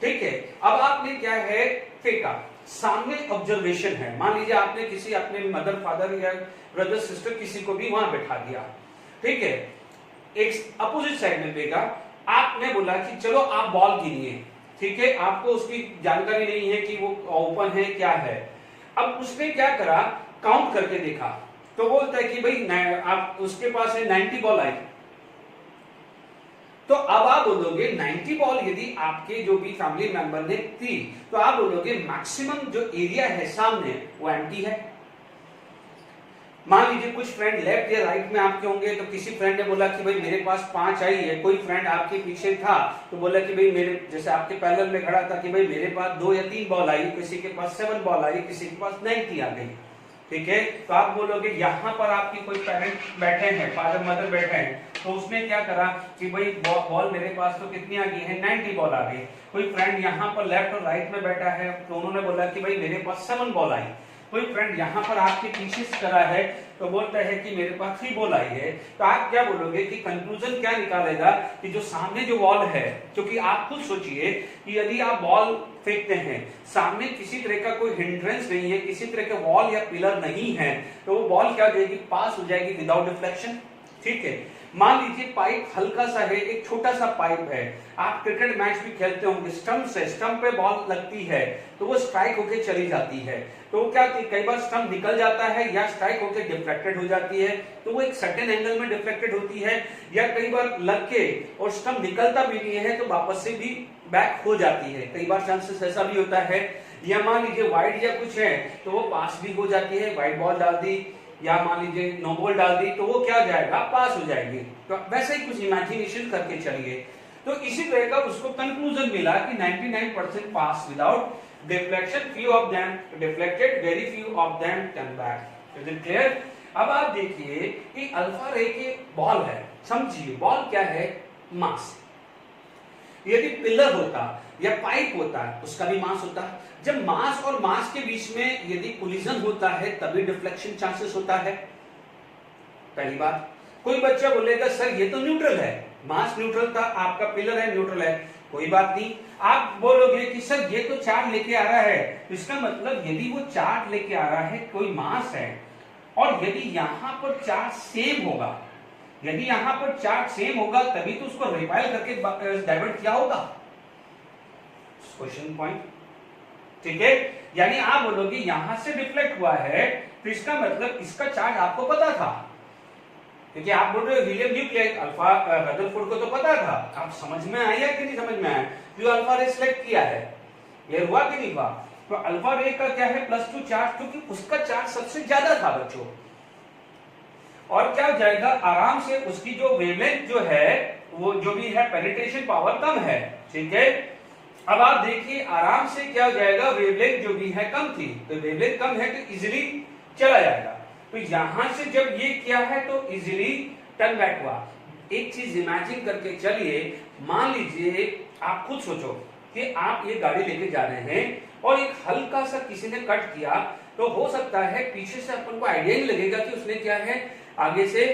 ठीक है। अब आपने क्या है फेंका, सामने ऑब्जर्वेशन है, मान लीजिए आपने किसी अपने मदर फादर या ब्रदर सिस्टर किसी को भी वहां बैठा दिया, ठीक है, एक अपोजिट साइड में फेंका। आपने बोला कि चलो आप बॉल गिनिए, ठीक है, आपको उसकी जानकारी नहीं है कि वो ओपन है क्या है। अब उसने क्या करा, काउंट करके देखा, तो बोलता है कि भाई आप उसके पास है 90 बॉल आई। तो अब आप बोलोगे 90 बॉल यदि आपके जो भी फैमिली मेंबर ने थी, तो आप बोलोगे मैक्सिमम जो एरिया है सामने वो एम्प्टी है। मान लीजिए कुछ फ्रेंड लेफ्ट या राइट में आपके होंगे, तो किसी फ्रेंड ने बोला कि भाई मेरे पास 5 आई है, कोई फ्रेंड आपके पीछे था तो बोला कि भाई मेरे, जैसे आपके पैरेलल में खड़ा था कि भाई मेरे पास 2 या 3 बॉल आई, किसी के पास 7 बॉल आई, किसी के पास 90 आ गई, ठीक है। तो आप बोलोगे यहाँ पर आपके कोई पेरेंट बैठे हैं, फादर मदर बैठे हैं, तो उसने क्या करा कि भाई बॉल मेरे पास तो कितनी आ गई है, 90 बॉल आ गई। कोई फ्रेंड यहाँ पर लेफ्ट और राइट में बैठा है, तो उन्होंने बोला कि भाई मेरे पास 7 बॉल आई। कोई फ्रेंड यहाँ पर आपके पीछे से करा है, तो बोलता है कि मेरे पास 3 बॉल आई है। तो आप क्या बोलोगे कि कंक्लूजन क्या निकालेगा कि जो सामने जो बॉल है, क्योंकि आप खुद सोचिए कि यदि आप बॉल फेंकते हैं, सामने किसी तरह का कोई हिंड्रेंस नहीं है, किसी तरह का वॉल या पिलर नहीं है, तो वो बॉल क्या हो जाएगी, पास हो जाएगी विदाउट डिफ्लेक्शन, ठीक है। मान लीजिए पाइप हल्का सा है, एक छोटा सा पाइप है, आप क्रिकेट मैच भी खेलते होंगे, स्टंप पे बॉल लगती है तो वो स्ट्राइक होके चली जाती है, तो क्या कई बार स्टंप निकल जाता है या स्ट्राइक होके डिफ्लेक्टेड हो जाती है, तो वो एक सर्टेन एंगल में डिफ्लेक्टेड होती है, या कई बार लग के और स्टंप निकलता भी नहीं है तो वापस से भी बैक हो जाती है, कई बार चांसेस ऐसा भी होता है। या मान लीजिए वाइड या कुछ है तो वो पास भी हो जाती है, वाइड बॉल डाल दी या मान लीजिए नो बॉल डाल दी तो वो क्या हो जाएगा, पास हो जाएगी। तो वैसे ही कुछ इमेजिनेशन करके चलिए, तो इसी तरह का उसको कंक्लूजन मिला कि 99% pass without deflection, few of them deflected, very few of them turn back। Is it clear? अब आप देखिए कि अल्फा रे के बॉल है, समझिए बॉल क्या है, मास। यदि पिलर होता या पाइप होता है उसका भी मास होता है। जब मास और मास के बीच में यदि कोलिजन होता है तभी डिफ्लेक्शन चांसेस होता है। पहली बात, कोई बच्चा बोलेगा सर ये तो न्यूट्रल है, मास न्यूट्रल था, आपका पिलर है न्यूट्रल है, कोई बात नहीं। आप बोलोगे कि सर ये तो चार्ज लेके आ रहा है, तो इसका मतलब यदि वो चार्ज लेके आ रहा है, कोई मास है, और यदि यहां पर चार्ज सेम होगा, यदि यहां पर चार्ज सेम होगा तभी तो उसको रिपेल करके डाइवर्ट किया होगा। क्वेश्चन पॉइंट, ठीक है। यानी आप बोलोगे यहां से डिफ्लेक्ट हुआ है तो इसका मतलब इसका चार्ज आपको पता था, क्योंकि आप बोल रहे हो हीलियम न्यूक्लियस, अल्फा रदरफोर्ड को तो पता था। आप समझ में आया कि नहीं समझ में आया, जो अल्फा रे सिलेक्ट किया है ये हुआ कि नहीं हुआ। तो अल्फा रे का क्या है, +2 चार्ज, क्योंकि उसका चार्ज सबसे ज्यादा था बच्चों, और क्या हो जाएगा आराम से उसकी जो वेवलेंथ जो है वो जो भी है पेनिट्रेशन पावर कम है, ठीक है। अब आप देखिए आराम से क्या हो जाएगा, वेवलेंथ जो भी है कम थी, तो वेवलेंथ कम है तो इजीली चला जाएगा। तो यहां से जब ये किया है तो इजीली टर्न बैक हुआ। एक चीज इमेजिन करके चलिए, मान लीजिए आप खुद सोचो कि आप ये गाड़ी लेके जा रहे हैं और एक हल्का सा किसी ने कट किया, तो हो सकता है पीछे से अपन को आइडिया ही लगेगा कि उसने क्या है आगे से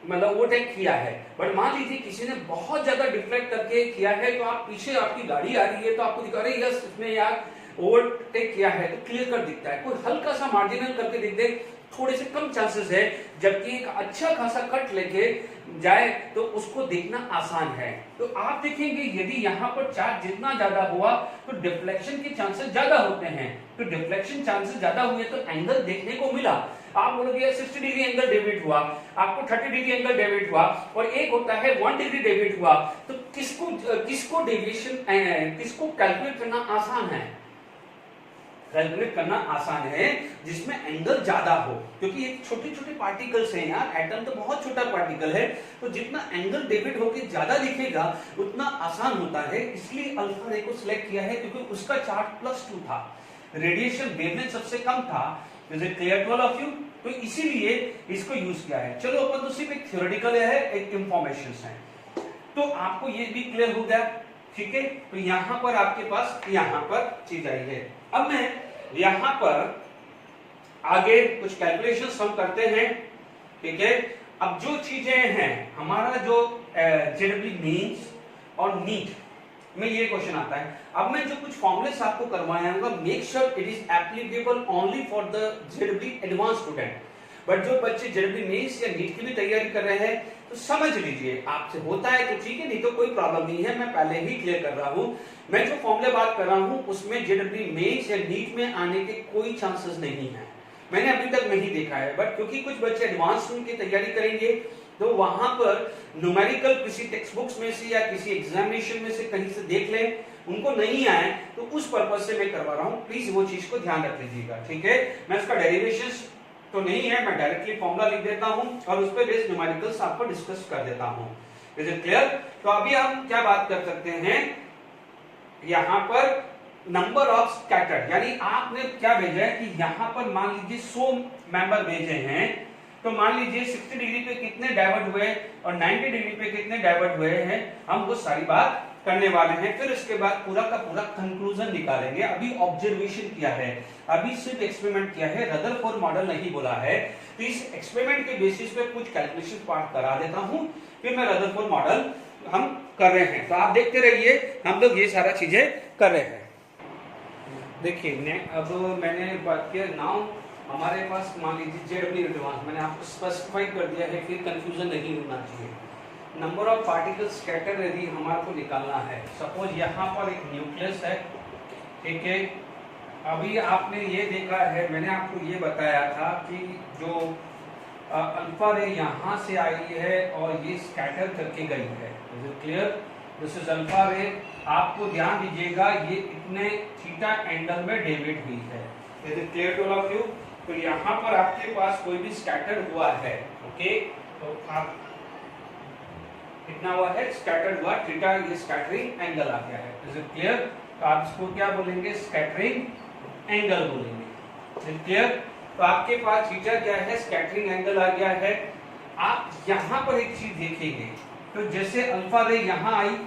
मतलब ओवरटेक किया है, बट मान लीजिए किसी ने बहुत ज्यादा डिफ्लेक्ट करके किया है, तो आप पीछे आपकी गाड़ी आ रही है तो आपको दिखा रही है यस इसने यार ओवरटेक किया है, तो क्लियर कट दिखता है। कोई हल्का सा मार्जिनल करके देख दे, थोड़े से कम चांसेस है, जबकि एक अच्छा खासा कट लेके जाए तो उसको देखना आसान है। तो आप देखेंगे यदि यहाँ पर चार्ज जितना ज्यादा हुआ तो डिफ्लेक्शन के चांसेस ज्यादा होते हैं, तो डिफ्लेक्शन चांसेस ज्यादा हुए तो एंगल देखने को मिला। आप बोलोगे 60 डिग्री एंगल डेविएट हुआ, आपको 30 डिग्री एंगल डेविएट हुआ, और एक होता है 1 डिग्री डेविएट हुआ, तो किसको डेविएशन किसको कैलकुलेट करना आसान है, कैलकुलेट करना आसान है जिसमें एंगल ज्यादा हो, क्योंकि ये छोटे छोटे पार्टिकल्स हैं यार, एटम तो बहुत छोटा पार्टिकल है, तो जितना एंगल डेविएट होके ज्यादा दिखेगा उतना आसान होता है। इसलिए अल्फा रे को सिलेक्ट किया है क्योंकि उसका चार्ज +2 था, रेडिएशन वेवलेंथ सबसे कम था। Is it clear to all of you? तो इसीलिए इसको यूज किया है। चलो अपन तो सिर्फ एक थ्योरेटिकल है, एक इंफॉर्मेशन है, तो आपको ये भी क्लियर हो गया, ठीक है। तो यहां पर आपके पास यहां पर चीज आई है। अब मैं यहां पर आगे कुछ कैलकुलेशंस हम करते हैं, ठीक है। अब जो चीजें हैं, हमारा जो जेडब्ल्यू मीन्स और नीट में ये क्वेश्चन आता है। अब मैं जो कुछ फॉर्मुलेस आपको करवाऊंगा, make sure it is applicable only for the JW advance student. But जो बच्चे जेडब्ल्यू मेंस या नीट की भी तैयारी कर रहे हैं तो समझ लीजिए, आपसे होता है तो ठीक है, नहीं तो कोई प्रॉब्लम नहीं है, मैं पहले ही क्लियर कर रहा हूं। मैं जो फॉर्मूले बात कर रहा हूं उसमें जेडब्ल्यू मेंस या नीट में आने के कोई चांसेस नहीं है, मैंने अभी तक नहीं देखा है। बट क्योंकि कुछ बच्चे एडवांस की तैयारी करेंगे तो वहां पर न्यूमेरिकल किसी टेक्स्ट बुक्स में से या किसी एग्जामिनेशन में से कहीं से देख लें, उनको नहीं आए तो उस पर्पस से मैं करवा रहा हूं, प्लीज वो चीज को ध्यान रख लीजिएगा, ठीक है। मैं इसका डेरिवेशंस तो नहीं है, मैं डायरेक्टली फॉर्मूला लिख देता हूं और उस पर बेस्ड न्यूमेरिकल्स आपको डिस्कस कर देता हूं। Is it clear? तो अभी हम क्या बात कर सकते हैं, यहां पर नंबर ऑफ स्कैटर्ड, यानी आपने क्या भेजा है कि यहां पर मान लीजिए 100 मेंबर भेजे हैं, तो मान लीजिए 60 डिग्री पे कितने डाइवर्ट हुए और 90 डिग्री पे कितने डाइवर्ट हुए हैं, हम वो सारी बात करने वाले हैं। फिर उसके बाद पूरा का पूरा कंक्लूजन निकालेंगे। अभी ऑब्जर्वेशन किया है, अभी सिर्फ एक्सपेरिमेंट किया है, रदरफोर्ड मॉडल नहीं बोला है। तो इस एक्सपेरिमेंट के बेसिस पे कुछ कैलकुलेशन पार्ट करा देता हूं, फिर मैं रदरफोर्ड मॉडल हम कर रहे हैं, तो आप देखते रहिए, हम लोग ये सारा चीजें कर रहे हैं। देखिए अब मैंने बात किया नाउ हमारे पास मान लीजिए जेडब्ल्यू एडवांस, मैंने आपको स्पेसिफाई कर दिया है, फिर कंफ्यूजन नहीं होना चाहिए। नंबर ऑफ पार्टिकल्स स्कैटर यदि हमारे को निकालना है, सपोज यहाँ पर एक न्यूक्लियस है, ठीक है। अभी आपने ये देखा है, मैंने आपको ये बताया था कि जो अल्फा रे यहाँ से आई है और ये स्कैटर करके गई है। Is it clear? This is alpha रे। आपको ध्यान दीजिएगा ये इतने थीटा एंगल में डेविएट हुई है। Is it clear to all of you? तो यहाँ पर आपके पास कोई भी स्कैटर हुआ है, ओके, तो आप कितना हुआ है, स्कैटर्ड हुआ थीटा, ये स्कैटरिंग एंगल आ गया है। Is it clear? तो आप इसको क्या बोलेंगे, स्कैटरिंग एंगल बोलेंगे। Is it clear? तो आपके पास थीटा क्या है, स्कैटरिंग एंगल आ गया है। आप यहाँ पर एक चीज देखेंगे, तो जैसे अल्फा रे यहाँ आई,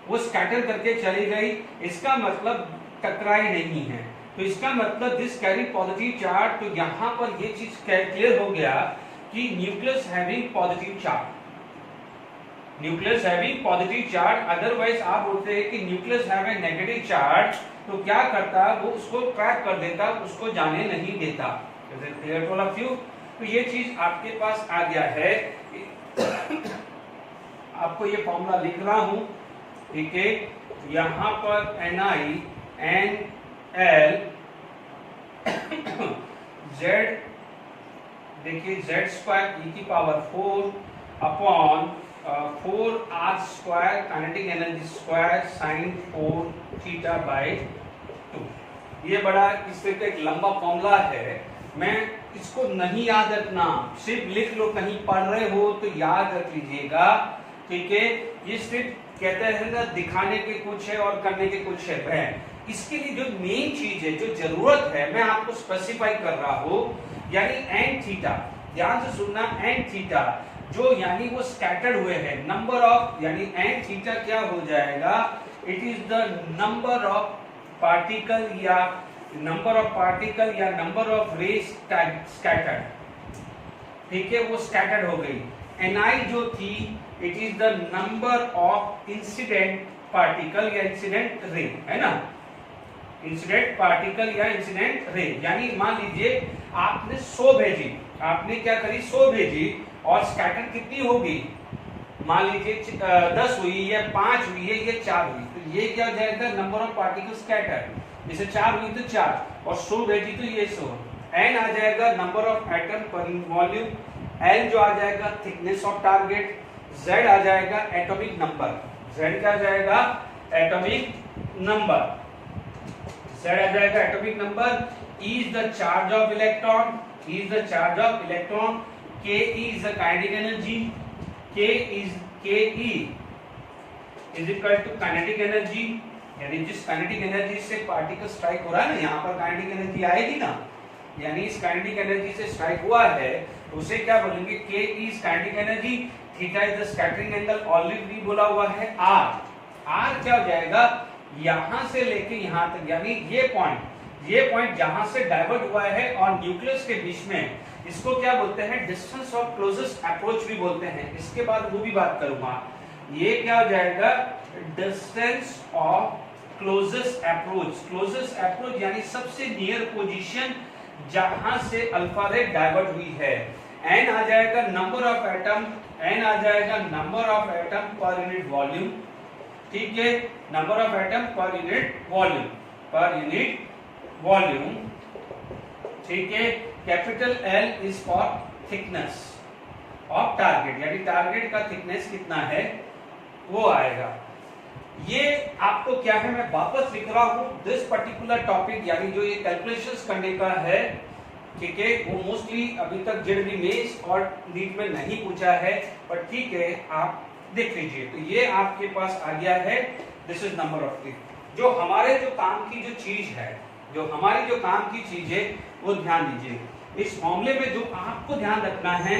वो स्कैटर करके चली गई, इसका मतलब टकराई नहीं है, तो इसका मतलब दिस कैरी पॉजिटिव चार्ज। तो यहाँ पर ये चीज क्लियर हो गया कि nucleus having positive charge, nucleus having positive charge. Otherwise आप बोलते हैं कि nucleus have a negative charge, तो क्या करता, वो उसको ट्रैक कर देता, उसको जाने नहीं देता। Is it clear to all of you? तो ये चीज आपके पास आ गया है। आपको ये फॉर्मूला लिख रहा हूं, ठीक है। यहां पर Ni NL Z, देखिए Z स्क्वायर e की power 4 upon 4r square kinetic energy square sine 4 theta by 2। ये बड़ा इस तरह का एक लंबा फॉर्मूला है, मैं इसको नहीं याद रखना, सिर्फ लिख लो, कहीं पढ़ रहे हो तो याद रख लीजिएगा, ठीक है। ये सिर्फ कहते हैं ना, दिखाने के कुछ है और करने के कुछ है। इसके लिए जो मेन चीज है, जो जरूरत है, मैं आपको स्पेसिफाई कर रहा हूं, यानी एन थीटा, ध्यान से सुनना, एन थीटा जो यानी वो स्कैटर्ड हुए हैं, नंबर ऑफ, यानी एन थीटा क्या हो जाएगा, it is the number of particle या नंबर ऑफ रेज स्कैटर्ड, ठीक है, वो स्कैटर्ड हो गई। Ni जो थी, it is the number of incident particle या इंसिडेंट रे, है ना, इंसिडेंट पार्टिकल या इंसिडेंट रे। यानी मान लीजिए आपने 100 भेजी, आपने क्या करी, 100 भेजी और स्कैटर कितनी होगी, मान लीजिए 10 हुई या 5 हुई है या 4 हुई, तो ये क्या हो जाएगा, नंबर ऑफ पार्टिकल स्कैटर। जैसे 4 हुई तो 4 और 100 भेजी तो ये 100। n आ जाएगा नंबर ऑफ एटम पर वॉल्यूम, l जो आ जाएगा थिकनेस ऑफ टारगेट, z आ जाएगा एटॉमिक नंबर, z क्या आ जाएगा, एटॉमिक नंबर, z आ जाएगा atomic number, e is the charge of electron, e is the charge of electron, ke is the kinetic energy, ke is equal to kinetic energy, यानी जिस kinetic energy से particle strike हो रहा है ना, यहाँ पर काइनेटिक एनर्जी आएगी ना, यानी इस काइनेटिक एनर्जी से स्ट्राइक हुआ है, उसे क्या बोलेंगे, के is kinetic energy, theta is the scattering angle, already बोला हुआ है आर क्या हो जाएगा, यहां से लेके यहां तक, यानी ये पॉइंट जहां से डाइवर्ट हुआ है और न्यूक्लियस के बीच में, इसको क्या बोलते हैं, डिस्टेंस ऑफ क्लोजेस्ट अप्रोच भी बोलते हैं। इसके बाद वो भी बात करूंगा। ये क्या हो जाएगा, distance of closest approach. Closest approach यानी सबसे नियर पोजीशन जहां से अल्फा रे डाइवर्ट हुई है। एन आ जाएगा नंबर ऑफ एटम, एन आ जाएगा number of atom per unit volume, ठीक है, number of atom per unit volume, per unit volume, ठीक है। Capital L is for thickness of target, यानी टारगेट का थिकनेस कितना है वो आएगा। ये आपको क्या है, मैं वापस लिख रहा हूं, दिस पर्टिकुलर टॉपिक यानी जो ये कैलकुलेशंस करने का है, ठीक है, वो मोस्टली अभी तक जेडबी मेंस और नीट में नहीं पूछा है, पर ठीक है आप देख लीजिए। तो ये आपके पास आ गया है, दिस इज नंबर ऑफ थी। जो हमारे जो काम की जो चीज है, जो हमारी जो काम की चीज है वो ध्यान दीजिए। इस मामले में जो आपको ध्यान रखना है,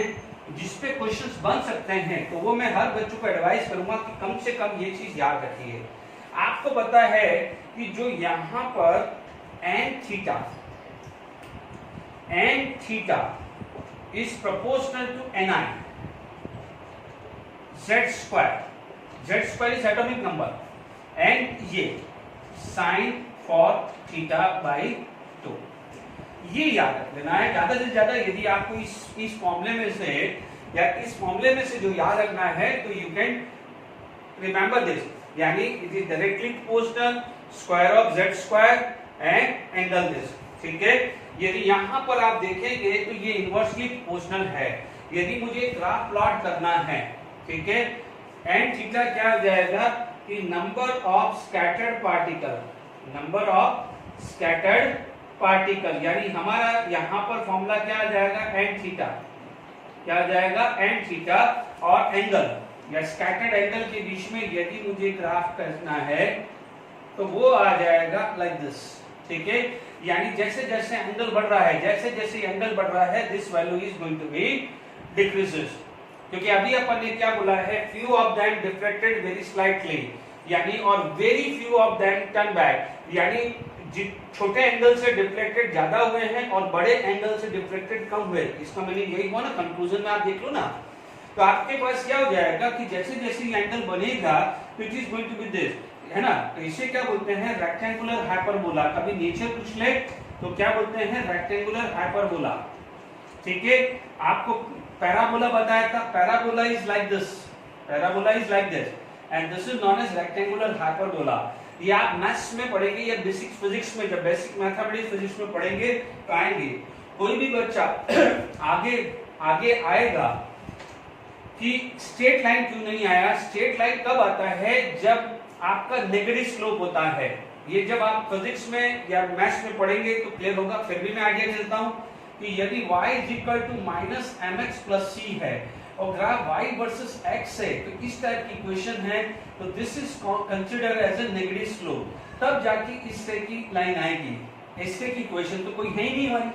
जिसपे क्वेश्चंस बन सकते हैं, तो वो मैं हर बच्चों को एडवाइस करूंगा कि कम से कम ये चीज याद रखिए। आपको पता है कि जो यहां पर n theta is proportional to n i z square is atomic number, and ये साइन फॉर थीटा बाई 2, ये याद रख लेना है ज्यादा से ज्यादा। यदि आपको इस फॉर्मूले में से या इस फॉर्मूले में से जो याद रखना है, तो यू कैन रिमेंबर दिस, यानी it is directly proportional square of Z square and angle this, ठीक है। यदि यहां पर आप देखेंगे तो ये इनवर्सली प्रोपोर्शनल है। यदि मुझे ग्राफ प्लॉट करना है, ठीक है, एंड थीटा क्या हो जाएगा कि number of scattered particle, number of scattered particle, यानी हमारा यहां पर फॉर्मूला क्या आ जाएगा, एन थीटा, क्या आ जाएगा, एन थीटा, और एंगल या स्कैटर्ड एंगल के बीच में यदि मुझे ग्राफ करना है तो वो आ जाएगा लाइक दिस, ठीक है। यानी जैसे जैसे एंगल बढ़ रहा है, जैसे जैसे एंगल बढ़ रहा है, this value is going to be decreases, क्योंकि अभी अपन ने क्या बोला है, few of them deflected very slightly, यानी और very few of them turn back, यानी छोटे एंगल से डिफ्लेक्टेड ज्यादा हुए हैं और बड़े एंगल से डिफ्लेक्टेड कम हुए। इसका मीनिंग यही हुआ ना, कंक्लूजन में आप देख लो ना। तो आपके पास क्या हो जाएगा कि जैसे जैसे ये एंगल बनेगा, it is going to be this, है ना। तो इसे क्या बोलते हैं, रेक्टेंगुलर हाइपरबोला। कभी नेचर पूछ ले तो क्या बोलते हैं, रेक्टेंगुलर हाइपरबोला, ठीक है। आपको पैराबोला बताया था, parabola is like this, parabola is like this, and this is known as rectangular hyperbola. ये आप मैथ्स में पढ़ेंगे या बेसिक फिजिक्स में, जब बेसिक मैथमेटिक्स फिजिक्स में पढ़ेंगे तो आएंगे। कोई भी बच्चा आगे आएगा कि स्ट्रेट लाइन क्यों नहीं आया, स्ट्रेट लाइन कब आता है, जब आपका नेगेटिव स्लोप होता है। ये जब आप फिजिक्स में या मैथ्स में पढ़ेंगे तो क्लियर होगा। फिर भी मैं आइडिया देता हूं कि यदि y = -mx + c है और ग्राफ y वर्सेस x है, तो इस टाइप की इक्वेशन है, तो this is considered as a negative slope, तब जाके इस तरह की लाइन आएगी। इस तरह की इक्वेशन तो कोई है ही नहीं भाई,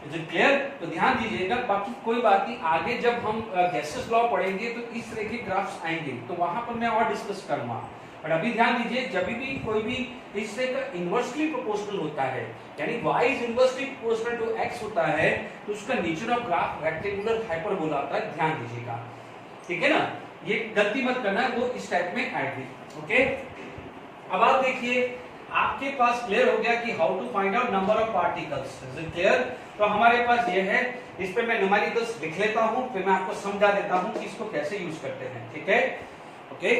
इज इट क्लियर। तो ध्यान दीजिएगा, बाकी कोई बात नहीं, आगे जब हम गैसेस लॉ पढ़ेंगे तो इस तरह के ग्राफ्स आएंगे, तो वहां पर मैं और डिस्कस करूंगा। पर अभी ध्यान दीजिए, जब भी कोई भी इस तरह का इनवर्सली प्रोपोर्शनल होता है, यानी y is inversely proportional to x होता है, तो उसका nature of graph rectangular hyperbola होता है। ध्यान दीजिएगा, ठीक है ना, ये गलती मत करना, वो इस टाइप में आएगी। ओके, अब आप देखिए, आपके पास क्लियर हो गया कि how to find out number of particles, is it clear. तो हमारे पास ये है, इस पे मैं न्यूमेरिकल्स लिख लेता हूं, फिर मैं आपको समझा देता हूं कि इसको कैसे यूज करते हैं, ठीक है। ओके,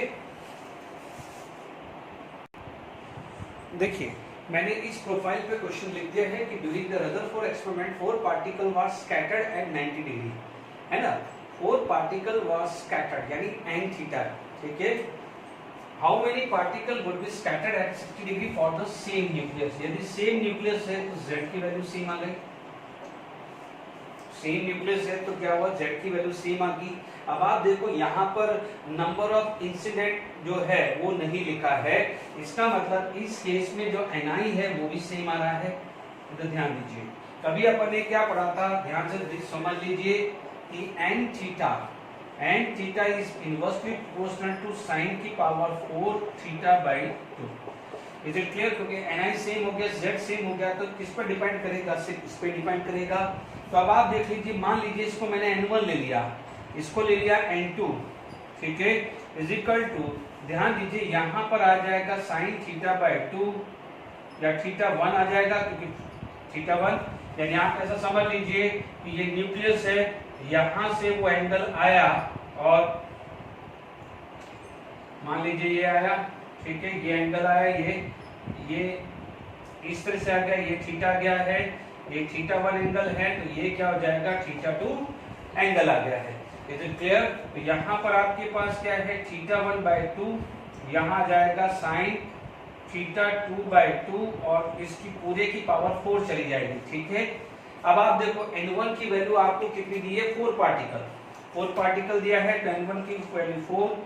देखिए, मैंने इस प्रोफाइल पे क्वेश्चन लिख दिया है कि during the Rutherford experiment 4 particle were scattered at 90 degree, है ना, 4 पार्टिकल वर स्कैटर्ड यानी एन थीटा, ठीक है। How many particle would be scattered at 60 degree for the same nucleus. यदि सेम न्यूक्लियस है तो z की वैल्यू सेम आ गई, सेम न्यूक्लियस है तो क्या हुआ, z की वैल्यू सेम आ गई। अब आप देखो, यहाँ पर नंबर ऑफ इंसिडेंट जो है वो नहीं लिखा है, इसका मतलब इस केस में जो ni है वो भी सेम आ रहा है। तो ध्यान दीजिए, कभी अपन ने क्या पढ़ा था, ध्यान से समझ लीजिए कि n theta is inversely proportional to sin की power 4 theta by 2। Is it clear, क्योंकि ni सेम हो गया, z सेम हो गया, तो किस पर डिपेंड करेगा, सिर्फ इस पे डिपेंड करेगा। तो अब आप देख लीजिए, मान लीजिए इसको मैंने n1 ले लिया, इसको ले लिया n2, ठीक है, इज इक्वल टू, ध्यान दीजिए यहाँ पर आ जाएगा साइन थीटा बाय 2 या थीटा 1 आ जाएगा, क्योंकि थीटा 1 यानी आप ऐसा समझ लीजिए कि ये न्यूक्लियस है, यहां से वो एंगल आया और मान लीजिए ये आया, ठीक है, ये एंगल आया, ये इस तरह से आ गया, ये थीटा गया है, ये थीटा 1 एंगल है, तो ये क्या हो जाएगा थीटा 2 एंगल आ गया है। Is it clear? तो यहाँ पर आपके पास क्या है थीटा 1/2, यहाँ जाएगा साइन थीटा 2/2 और इसकी पूरे की पावर 4 चली जाएगी, ठीक है। अब आप देखो n1 की वैल्यू आपको कितनी दी है, 4 पार्टिकल दिया है, तो n1 की वैल्यू 4।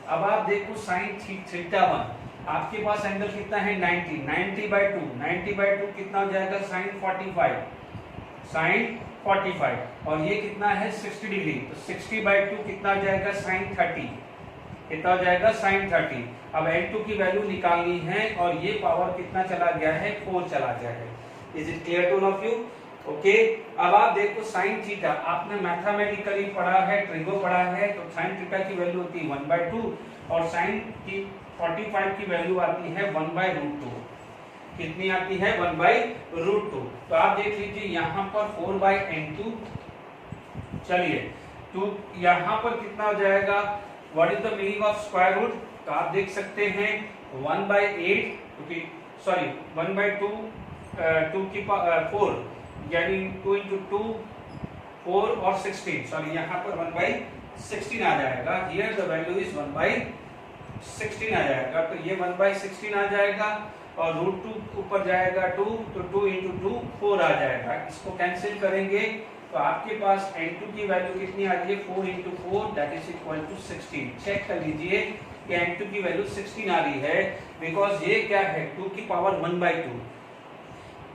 अब आप देखो साइन थीटा 1, आपके पास एंगल कितना है 90/2 कितना हो जाएगा साइन 45 और ये कितना है 60 डिग्री, तो 60/2 कितना हो जाएगा साइन 30, कितना हो जाएगा साइन 30। अब n2 की वैल्यू निकालनी है और ये पावर कितना चला गया है 4 चला गया है। Is it clear to all of you? Okay, अब आप देखो साइन थीटा आपने मैथमेटिकली पढ़ा है, ट्रिगो पढ़ा है, तो साइन थीटा की वैल्यू होती है 1/2 और साइन की 45 की वैल्यू आती है 1/√2। कितनी आती है 1/√2। तो आप देख लीजिए यहाँ पर 4/n2, चलिए तो यहाँ पर कितना हो जाएगा, what is the meaning of square root, तो आप देख सकते हैं 1/8, क्योंकि सॉरी 1/2 2 की 4 यानी 2 × 2 4 और 16, सॉरी यहाँ पर 1/16 आ जाएगा, हियर द वैल्यू इज 1/16 आ जाएगा, तो ये 1/16 आ जाएगा और √2 ऊपर जाएगा 2, तो 2 × 2 4 आ जाएगा। इसको कैंसिल करेंगे तो आपके पास n2 की वैल्यू कितनी आ रही है 4 × 4 that is equal to 16। Check कर लीजिए कि n2 की वैल्यू 16 आ रही है, बिकॉज ये क्या है 2 की पावर 1/2,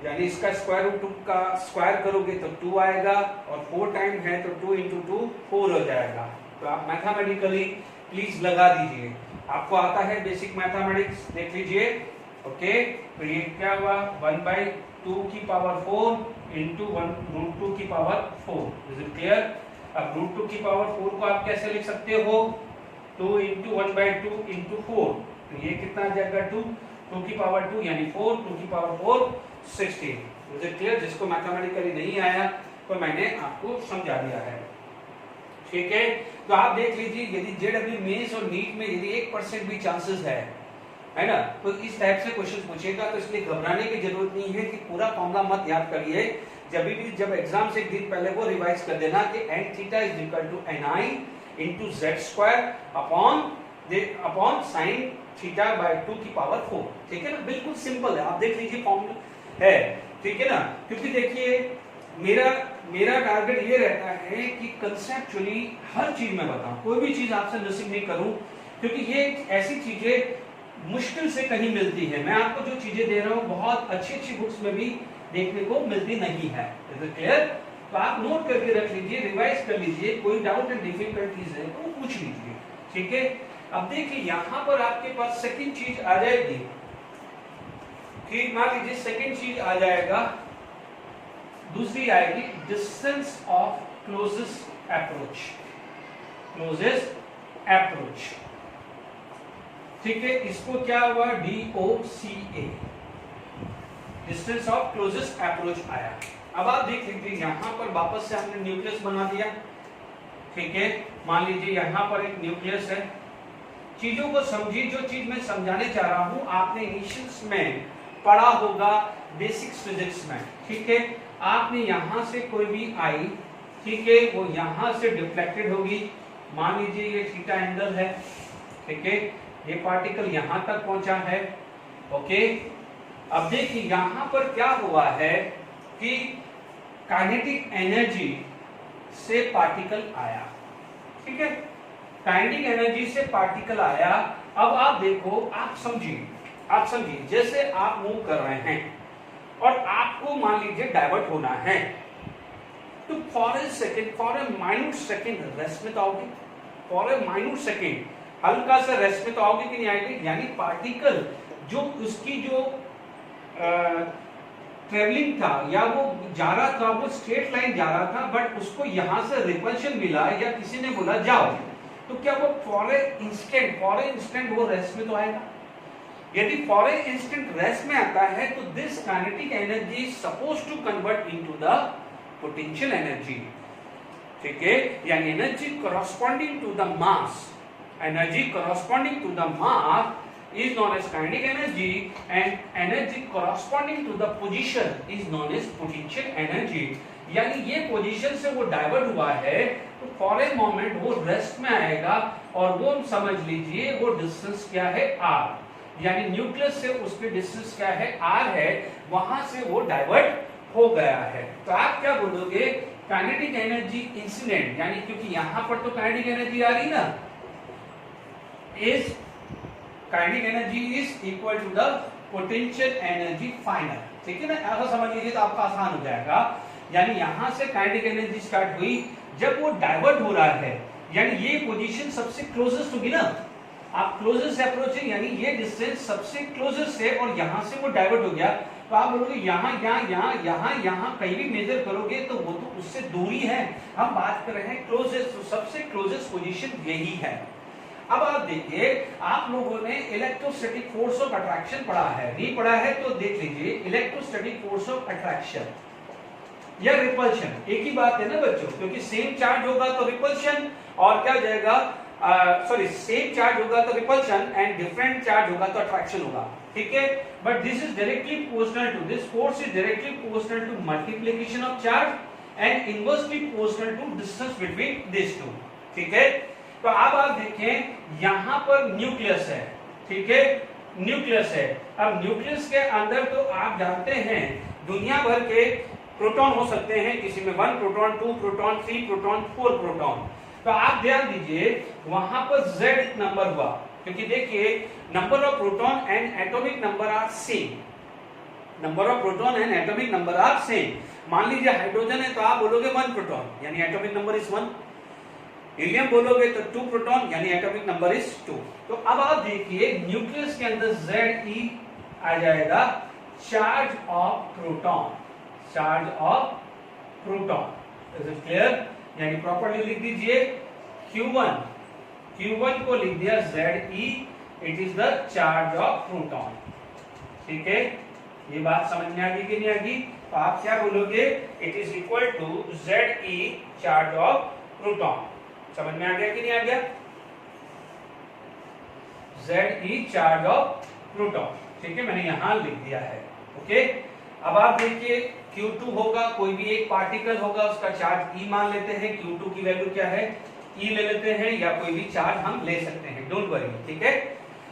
यानी इसका स्क्वायर रूट का स्क्वायर करोगे तो 2 आएगा और 4 टाइम है तो 2 × 2 4 हो जाएगा। तो आप मैथमेटिकली प्लीज लगा दीजिए, आपको आता है बेसिक मैथमेटिक्स, देख लीजिए। ओके, तो ये क्या हुआ 1/2 की पावर 4 × √2 की पावर 4। Is it clear? अब √2 की पावर 4 को आप कैसे लिख सकते हो, 2 × 1/2 × 4, तो ये कितना आ जाएगा 2 की पावर 2 यानी 4, 2 की पावर 4 16। Is it clear? जिसको मैथमेटिकली नहीं आया तो मैंने आपको समझा दिया है, ठीक है। तो आप देख लीजिए यदि जेडब्ल्यू मेंस और नीट में यदि 1% भी चांसेस है ना, तो इस टाइप से क्वेश्चन पूछेगा, तो इसलिए घबराने की जरूरत नहीं है कि पूरा फॉर्मूला मत याद करिए, जब एग्जाम से एक दिन पहले वो रिवाइज कर देना कि n theta is equal to ni × z² upon sine theta की पावर 4, ठीक है ना, बिल्कुल सिंपल है, आप देख लीजिए फॉर्मूला है, ठीक है ना। क्योंकि देखिए मेरा टारगेट ये रहता है कि कंसेप्चुअली हर चीज में बताऊं, कोई भी चीज आपसे नसीब नहीं करूं, क्योंकि ये ऐसी चीजें मुश्किल से कहीं मिलती है। मैं आपको जो चीजें दे रहा हूं बहुत अच्छी बुक्स में भी देखने को मिलती नहीं है। Is it clear? तो आप नोट करके रख लीजिए, रिवाइज कर लीजिए, कोई डाउट एंड डिफिकल्टीज है तो पूछ लीजिए, ठीक है। अब देखिए यहाँ पर आपके पास सेकंड चीज आ जाएगी, ठीक, मान लीजिए सेकंड चीज आ जाएगा, दूसरी आएगी डिस्टेंस ऑफ क्लोजेस्ट अप्रोच, ठीक है। इसको क्या हुआ DOCA, distance of closest approach आया। अब आप देख लीजिए यहाँ पर वापस से हमने न्यूक्लियस बना दिया, ठीक है। मान लीजिए यहाँ पर एक न्यूक्लियस है, चीजों को समझिए, जो चीज मैं समझाने चाह रहा हूं आपने इनिशियल्स में पढ़ा होगा बेसिक्स फिजिक्स में, ठीक है। आपने यहां से कोई भी आई, ठीक है, वो यहां से डिफ्लेक्टेड होगी, मान लीजिए ये थीटा एंगल है, ठीक है, ये पार्टिकल यहां तक पहुंचा है, ओके। अब देखिए यहां पर क्या हुआ है कि काइनेटिक एनर्जी से पार्टिकल आया, ठीक है, काइनेटिक एनर्जी से पार्टिकल आया। अब आप देखो, आप समझिए जैसे आप मूव कर रहे हैं और आपको मान लीजिए डाइवर्ट होना है, तो for a minute second rest में तो आओगे, फॉर ए माइन्यूट सेकेंड हल्का सा रेस्ट में तो आओगे कि नहीं आएगी, यानी पार्टिकल जो उसकी जो ट्रेवलिंग था या वो जा रहा था, वो स्ट्रेट लाइन जा रहा था, बट उसको यहां से रिपल्शन मिला या किसी ने बोला जाओ, तो क्या वो फॉर ए इंस्टेंट वो रेस्ट में तो आएगा? यदि फॉर ए इंस्टेंट रेस्ट में आता है तो this kinetic energy is suppose to convert into the potential energy, ठीक है, यानी energy corresponding to the mass, energy corresponding to the mass is known as kinetic energy and energy corresponding to the position is known as potential energy। यानी ये position से वो divert हुआ है तो फॉर ए मोमेंट वो rest में आएगा और वो समझ लीजिए वो डिस्टेंस क्या है r, यानी न्यूक्लियस से उसकी डिस्टेंस क्या है r है, वहां से वो डाइवर्ट हो गया है। तो आप क्या बोलोगे? काइनेटिक एनर्जी इंसिडेंट, यानी क्योंकि यहां पर तो काइनेटिक एनर्जी आ रही ना, is kinetic energy is equal to the potential energy final, ठीक है ना? ऐसा समझ लीजिए तो आपका आसान हो जाएगा। यानी यहां से काइनेटिक एनर्जी स्टार्ट हुई, जब वो डाइवर्ट हो रहा है, यानी ये पोजीशन सबसे क्लोजेस्ट होगी ना, आप क्लोजेस्ट से अप्रोचिंग, यानी ये डिस्टेंस सबसे क्लोजेस्ट है और यहां से वो डाइवर्ट हो गया, तो आप बोलोगे यहाँ कहीं भी मेजर करोगे तो वो तो उससे दूरी है। हम बात कर रहे हैं क्लोजेस्ट, तो सबसे क्लोजेस्ट पोजीशन यही है। अब आप देखिए, आप लोगों ने इलेक्ट्रोस्टैटिक फोर्स ऑफ अट्रैक्शन पढ़ा है, नहीं पढ़ा है तो देख लीजिए। इलेक्ट्रोस्टैटिक फोर्स ऑफ अट्रैक्शन या रिपल्शन एक ही बात है ना बच्चों, क्योंकि सेम चार्ज होगा तो रिपल्शन, और क्या हो जाएगा, सेम चार्ज होगा तो रिपल्शन एंड डिफरेंट चार्ज होगा तो अट्रैक्शन होगा, ठीक है। But this is directly proportional to, this force is directly proportional to multiplication of charge and inversely proportional to distance between this two, ठीक है। तो अब आप देखें यहां पर न्यूक्लियस है, ठीक है, न्यूक्लियस है। अब न्यूक्लियस के अंदर तो आप जानते हैं दुनिया भर के प्रोटॉन हो सकते हैं, किसी में 1 प्रोटॉन, 2 प्रोटॉन, 3 प्रोटॉन, 4 प्रोटॉन। तो आप ध्यान दीजिए वहां पर Z नंबर हुआ, क्योंकि देखिए number of proton and atomic number are same, number of proton and atomic number are same. मान लीजिए हाइड्रोजन है तो आप बोलोगे 1 प्रोटॉन, यानी एटॉमिक नंबर इज 1। हीलियम बोलोगे तो 2 प्रोटॉन, यानी एटॉमिक नंबर इज 2। तो अब आप देखिए न्यूक्लियस के अंदर Ze आ जाएगा charge of proton, charge of proton. Is it clear? यानी प्रॉपर्ली लिख दीजिए Q1 को लिख दिया Ze, it is the charge of proton, ठीक है। ये बात समझ में आ गई कि नहीं आ गई? तो आप क्या बोलोगे? It is equal to Ze charge of proton. समझ में आ गया कि नहीं आ गया? Ze चार्ज ऑफ प्रोटॉन, ठीक है, मैंने यहां लिख दिया है, ओके। अब आप देखिए Q2 होगा, कोई भी एक पार्टिकल होगा, उसका चार्ज E मान लेते हैं, Q2 की वैल्यू क्या है E ले लेते हैं, या कोई भी चार्ज हम ले सकते हैं, डोंट वरी, ठीक है।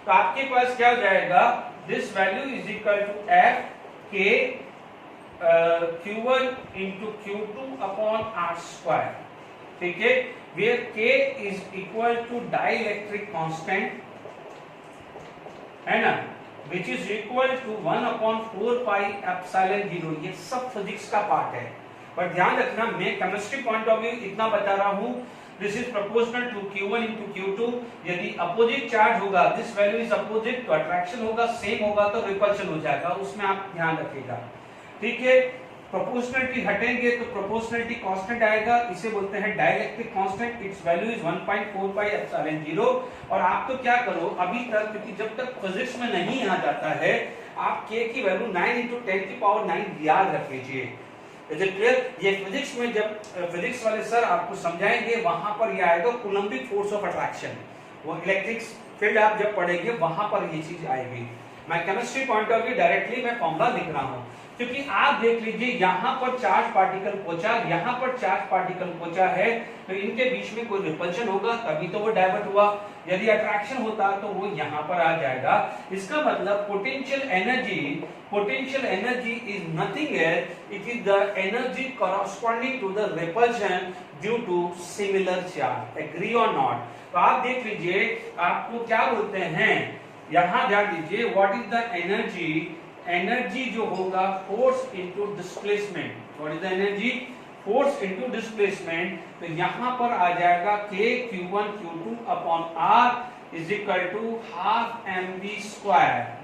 तो आपके पास क्या हो जाएगा? This value is equal to F K Q1 into Q2 upon R square, ठीक है, where K is equal to dielectric constant, है ना, which is equal to 1/4 pi epsilon 0। ये सब फिजिक्स का पार्ट है, पर ध्यान रखना मैं केमिस्ट्री पॉइंट ऑफ व्यू इतना बता रहा हूं, this is proportional to Q1 into Q2। यदि अपोजिट चार्ज होगा, दिस वैल्यू इज अपोजिट, तो अट्रैक्शन होगा, सेम होगा तो रिपल्शन हो जाएगा, उसमें आप ध्यान रखिएगा, ठीक है। प्रोपोर्शनलिटी हटेंगे तो प्रोपोर्शनलिटी कांस्टेंट आएगा, इसे बोलते हैं dielectric constant, it's value is 1.4 pi epsilon 0। और आप तो क्या करो अभी तक, क्योंकि जब तक फिजिक्स में नहीं आ जाता है, आप k की वैल्यू 9 × 10⁹ याद रख लीजिए। Is it clear? ये फिजिक्स में जब फिजिक्स वाले सर आपको समझाएंगे वहां पर ये आएगा कूलम्बिक फोर्स ऑफ अट्रैक्शन, वो इलेक्ट्रिक फील्ड आप जब पढ़ेंगे वहां पर ये चीज आएगी। मैं chemistry point of view directly मैं फॉर्मूला लिख रहा हूं, क्योंकि आप देख लीजिए यहां पर चार्ज पार्टिकल पहुंचा, यहां पर चार्ज पार्टिकल पहुंचा है, तो इनके बीच में कोई रिपल्शन होगा तभी तो वो डाइवर्ट हुआ। यदि अट्रैक्शन होता तो वो यहां पर आ जाएगा। इसका मतलब potential energy is nothing else, it is the energy corresponding to the repulsion due to similar charge. Agree और नॉट? तो आप देख लीजिए आपको क्या बोलते हैं, यहां ध्यान दीजिए, व्हाट इज द एनर्जी जो होगा force into displacement, what is the energy force into displacement, तो यहां पर आ जाएगा K Q1 Q2 upon R is equal to half mv²।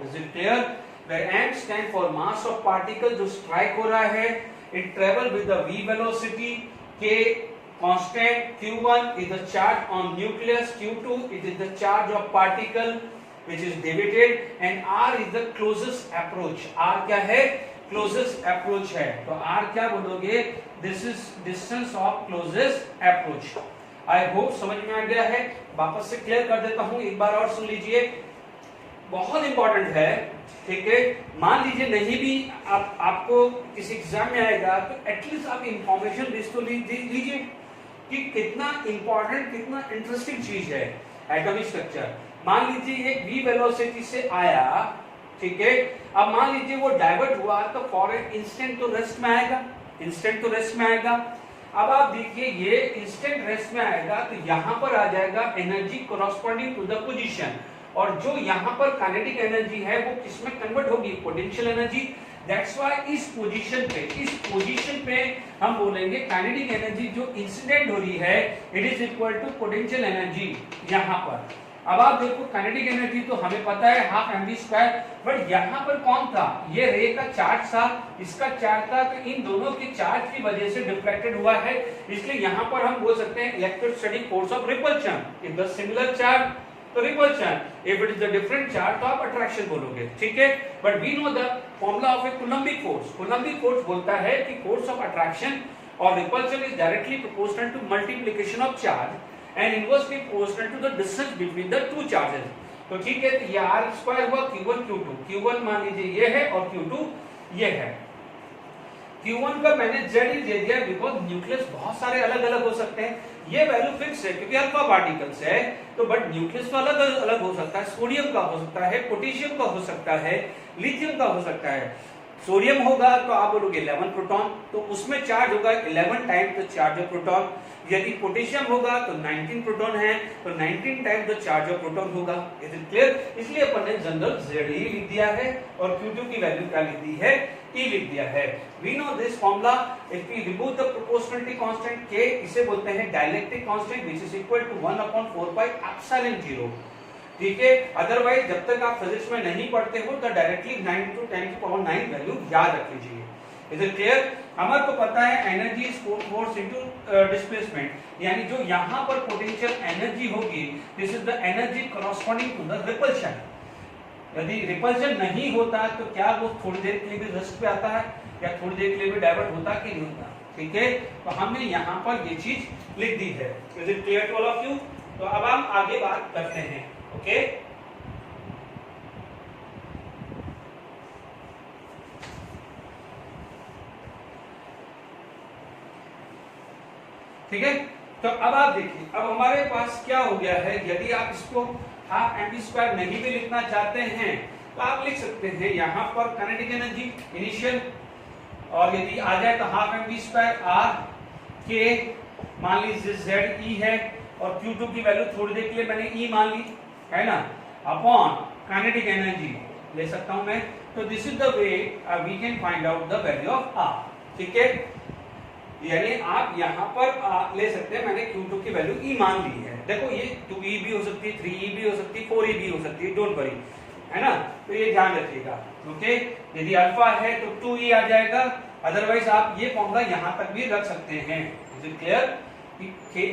Is it clear? where m stand for mass of particle जो strike हो रहा है, it travel with the v velocity, K constant, Q1 is the charge on nucleus, Q2 it is the charge of particle which is deviated, and R is the closest approach. R क्या है? Closest approach है. तो R क्या बोलोगे? This is distance of closest approach. I hope समझ में आ गया है. वापस से क्लियर कर देता हूँ, एक बार और सुन लीजिए, बहुत इंपॉर्टेंट है. ठीक है, मान लीजिए नहीं भी आपको किसी एग्जाम में आएगा तो एटलीस्ट आप इंफॉर्मेशन लिस्ट तो लीजिए कि कितना इंपॉर्टेंट, कितना इंटरेस्टिंग चीज है एटॉमिक स्ट्रक्चर. मान लीजिए एक v वेलोसिटी से आया, ठीक है, अब मान लीजिए वो डाइवर्ट हुआ तो फॉर एन इंस्टेंट तो रेस्ट में आएगा, इंस्टेंट तो रेस्ट में आएगा. अब आप देखिए ये इंस्टेंट रेस्ट में आएगा तो यहां पर आ जाएगा energy corresponding to the position, और जो यहाँ पर काइनेटिक एनर्जी है वो किसमें कन्वर्ट होगी? Potential energy. दैट्स व्हाई इस पोजीशन पे हम बोलेंगे काइनेटिक एनर्जी जो इंसिडेंट हो रही है it is equal to potential energy यहाँ पर. अब आप देखो काइनेटिक एनर्जी तो हमें पता है हाफ mv², बट यहाँ पर कौन था? ये रे का चार्ज था, इसका चार्ज था, तो इन दोनों के चार्ज की वजह से डिफ्लेक्टेड हुआ है. इसलिए यहाँ पर हम बोल सकते हैं electrostatic force of repulsion. If the similar charge तो repulsion, if it is a different charge तो आप अट्रैक्शन बोलोगे. ठीक है, but we know the formula of a coulombic force. Coulombic force बोलता है कि फोर्स ऑफ अट्रैक्शन और repulsion is directly proportional to multiplication of charge and inversely proportional to the distance between the two charges. तो ठीक है, तो ये r² हुआ Q1 Q2. Q1 मान लीजिए ये है और Q2 ये है. Q1 का मैंने Z ही दे दिया बिकॉज न्यूक्लियस बहुत सारे अलग अलग हो सकते हैं. ये वैल्यू फिक्स है क्योंकि अल्फा पार्टिकल्स है, तो बट न्यूक्लियस तो अलग अलग हो सकता है. सोडियम का हो सकता है, पोटेशियम का हो सकता है, लिथियम का हो सकता है. सोडियम होगा तो आप बोलोगे 11 प्रोटॉन, तो उसमें चार्ज होगा 11 times the charge of proton. यदि पोटेशियम होगा तो 19 प्रोटॉन है, तो 19 times the charge of proton होगा. Is it clear? इसलिए अपन ने जनरल Ze लिख दिया है और Q2 की वैल्यू क्या लिख दी है? E लिख दिया है. We know this formula. If we remove the proportionality constant K, इसे बोलते हैं dielectric constant which is equal to 1/4 pi epsilon 0. ठीक है, अदरवाइज जब तक आप फिजिक्स में नहीं पढ़ते हो तो डायरेक्टली 9 to 10⁹ वैल्यू याद रख लीजिए. Is it clear? हमारे को पता है energy is force into displacement, यानी जो यहाँ पर पोटेंशियल एनर्जी होगी this is the energy corresponding to the repulsion. यदि रिपल्शन नहीं होता तो क्या वो थोड़ी देर के लिए भी रेस्ट पे आता है या थोड़ी देर के लिए भी डाइवर्ट होता कि नहीं होता? ठीक है, तो हमने यहाँ पर ये चीज लिख दी है. Is it clear to all of you? तो अब हम आगे बात करते हैं. ओके, ठीक है. तो अब आप देखिए, अब हमारे पास क्या हो गया है. यदि आप इसको हाफ mv² नहीं भी लिखना चाहते हैं तो आप लिख सकते हैं यहाँ पर काइनेटिक एनर्जी इनिशियल, और यदि आ जाए तो हाफ mv² r k, मान लीजिए Z E है, और Q2 की वैल्यू थोड़ी देर के लिए मैंने E मान ली है ना, अपॉन काइनेटिक एनर्जी ले सकता हूं मैं. तो this is the way we can find out the value of R. ठीक है, यानी आप यहाँ पर ले सकते हैं, मैंने Q2 की वैल्यू E मान ली है. देखो ये 2E भी हो सकती है, 3E भी हो सकती है, 4E भी हो सकती है, डोंट वरी, है ना. तो ये ध्यान रखिएगा. ओके, यदि अल्फा है तो 2E आ जाएगा, अदरवाइज आप ये फॉर्मूला यहाँ तक भी रख सकते हैं. Is it clear? Ka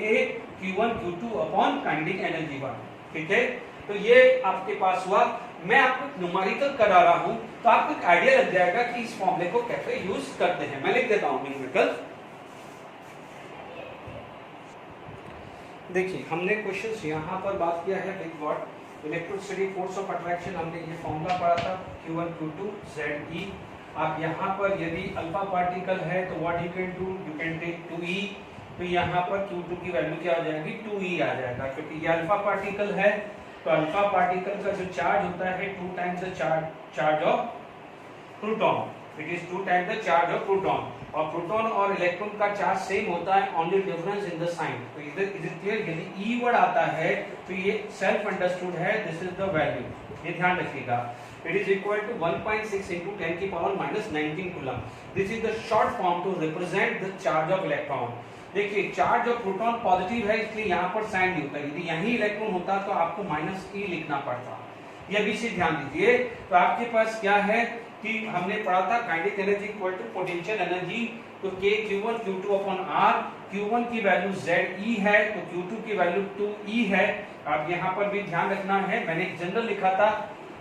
Q1 Q2 upon kinetic energy 1. ठीक है, तो ये आपके पास हुआ. मैं आपको न्यूमेरिकल करा रहा हूं तो आपको एक आइडिया लग जाएगा कि इस फॉर्मूले को कैसे यूज करते हैं. मैं लिख देता हूं न्यूमेरिकल. देखिए, हमने क्वेश्चंस यहाँ पर बात किया है big word electrostatic force of attraction. हमने ये फॉर्मूला पढ़ा था Q1 Q2 ZE. आप यहाँ पर यदि अल्फा पार्टिकल है तो what you can do, you can take 2E. तो यहाँ पर Q2 की वैल्यू क्या आ जाएगी? 2E आ जाएगा, क्योंकि ये अल्फा पार्टिकल है. तो अल्फा पार्टिकल का जो चार्ज होता है 2 times the charge of proton. It is 2 times the charge of proton, और प्रोटॉन और इलेक्ट्रॉन का चार्ज सेम होता है, only difference in the sign. तो इज इट क्लियर? यदि E वर्ड आता है तो ये सेल्फ अंडरस्टूड है, दिस इज द वैल्यू. ये ध्यान रखिएगा. It is equal to 1.6 into 10⁻⁻19 coulomb. This is the short form to represent the charge of electron. देखिए, चार्ज ऑफ प्रोटॉन पॉजिटिव है इसलिए यहाँ पर साइन नहीं होता. यदि यही इलेक्ट्रॉन होता तो आपको -E लिखना पड़ता. ये भी से ध्यान दीजिए. तो आपके पास क्या है कि हमने पढ़ा था kinetic energy equal to potential energy. तो K Q1 Q2 upon R, Q1 की वैल्यू ZE है तो Q2 की वैल्यू 2E है। अब यहाँ पर भी ध्यान रखना है, मैंने एक जनरल लिखा था,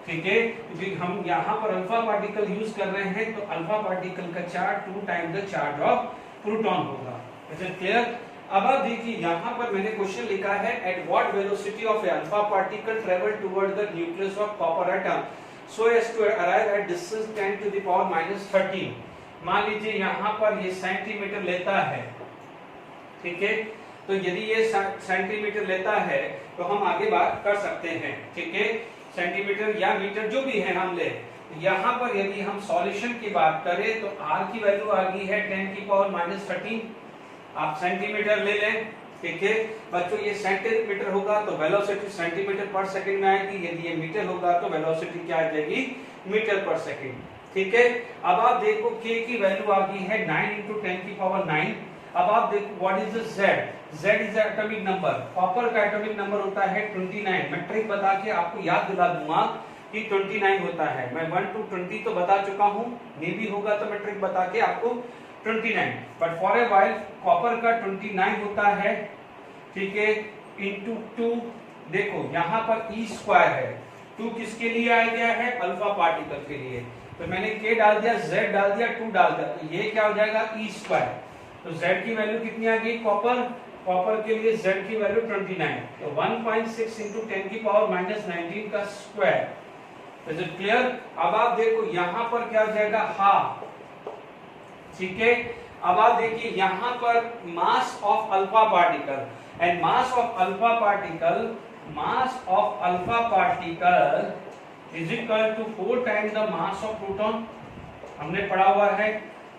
ठीक है, क्योंकि हम यहाँ पर अल्फा पार्टिकल यूज कर रहे हैं तो अल्फा पार्टिकल का charge 2 time the charge of proton होगा। Is it clear? अब आप देखिए यहाँ पर मैंने क्वेश्चन लिखा है, at what velocity of a alpha particle travel toward the nucleus of copper atom so as to arrive at distance 10 to the power -13। मान लीजिए यहाँ पर ये सेंटीमीटर लेता है, ठीक है, तो यदि ये सेंटीमीटर लेता है तो हम आगे बात कर सकते हैं, ठीक है, सेंटीमीटर या मीटर जो भी है हम ले। यहाँ पर यदि हम सॉल्यूशन की बात करें तो R की वैल्यू आ गई है 10 की पावर -13, आप सेंटीमीटर ले लें, ठीक है बच्चों, ये सेंटीमीटर होगा तो वेलोसिटी सेंटीमीटर पर सेकंड में आएगी, यदि ये मीटर होगा तो वेलोसिटी क्या आ जाएगी, मीटर पर सेकंड, ठीक है। अब आप देखो K की वैल्यू आ गई है 9 × 10 की पावर 9। अब आप देखो what is the Z is atomic number, copper का एटॉमिक नंबर होता है 29। मैं ट्रिक बता के आपको याद दिला दूंगा कि 29 होता है, मैं 1 to 20 तो बता चुका हूँ, नहीं भी होगा तो मैं ट्रिक बता के आपको 29, but for a while copper का 29 होता है, ठीक है, इंटू 2। देखो यहाँ पर E² है, 2 किसके लिए आ गया है, अल्फा पार्टिकल के लिए, तो मैंने K डाल दिया, Z डाल दिया, 2 डाल दिया, तो ये क्या हो जाएगा E²। तो Z की वैल्यू कितनी आ गई, कॉपर के लिए Z की वैल्यू 29, तो 1.6 × 10 की पावर -19 का स्क्वायर। Is it clear? अब आप देखो यहाँ पर क्या हो जाएगा, हाफ, ठीक है। अब आप देखिए यहाँ पर mass of alpha particle, and mass of alpha particle is equal to 4 times the mass of proton. हमने पढ़ा हुआ है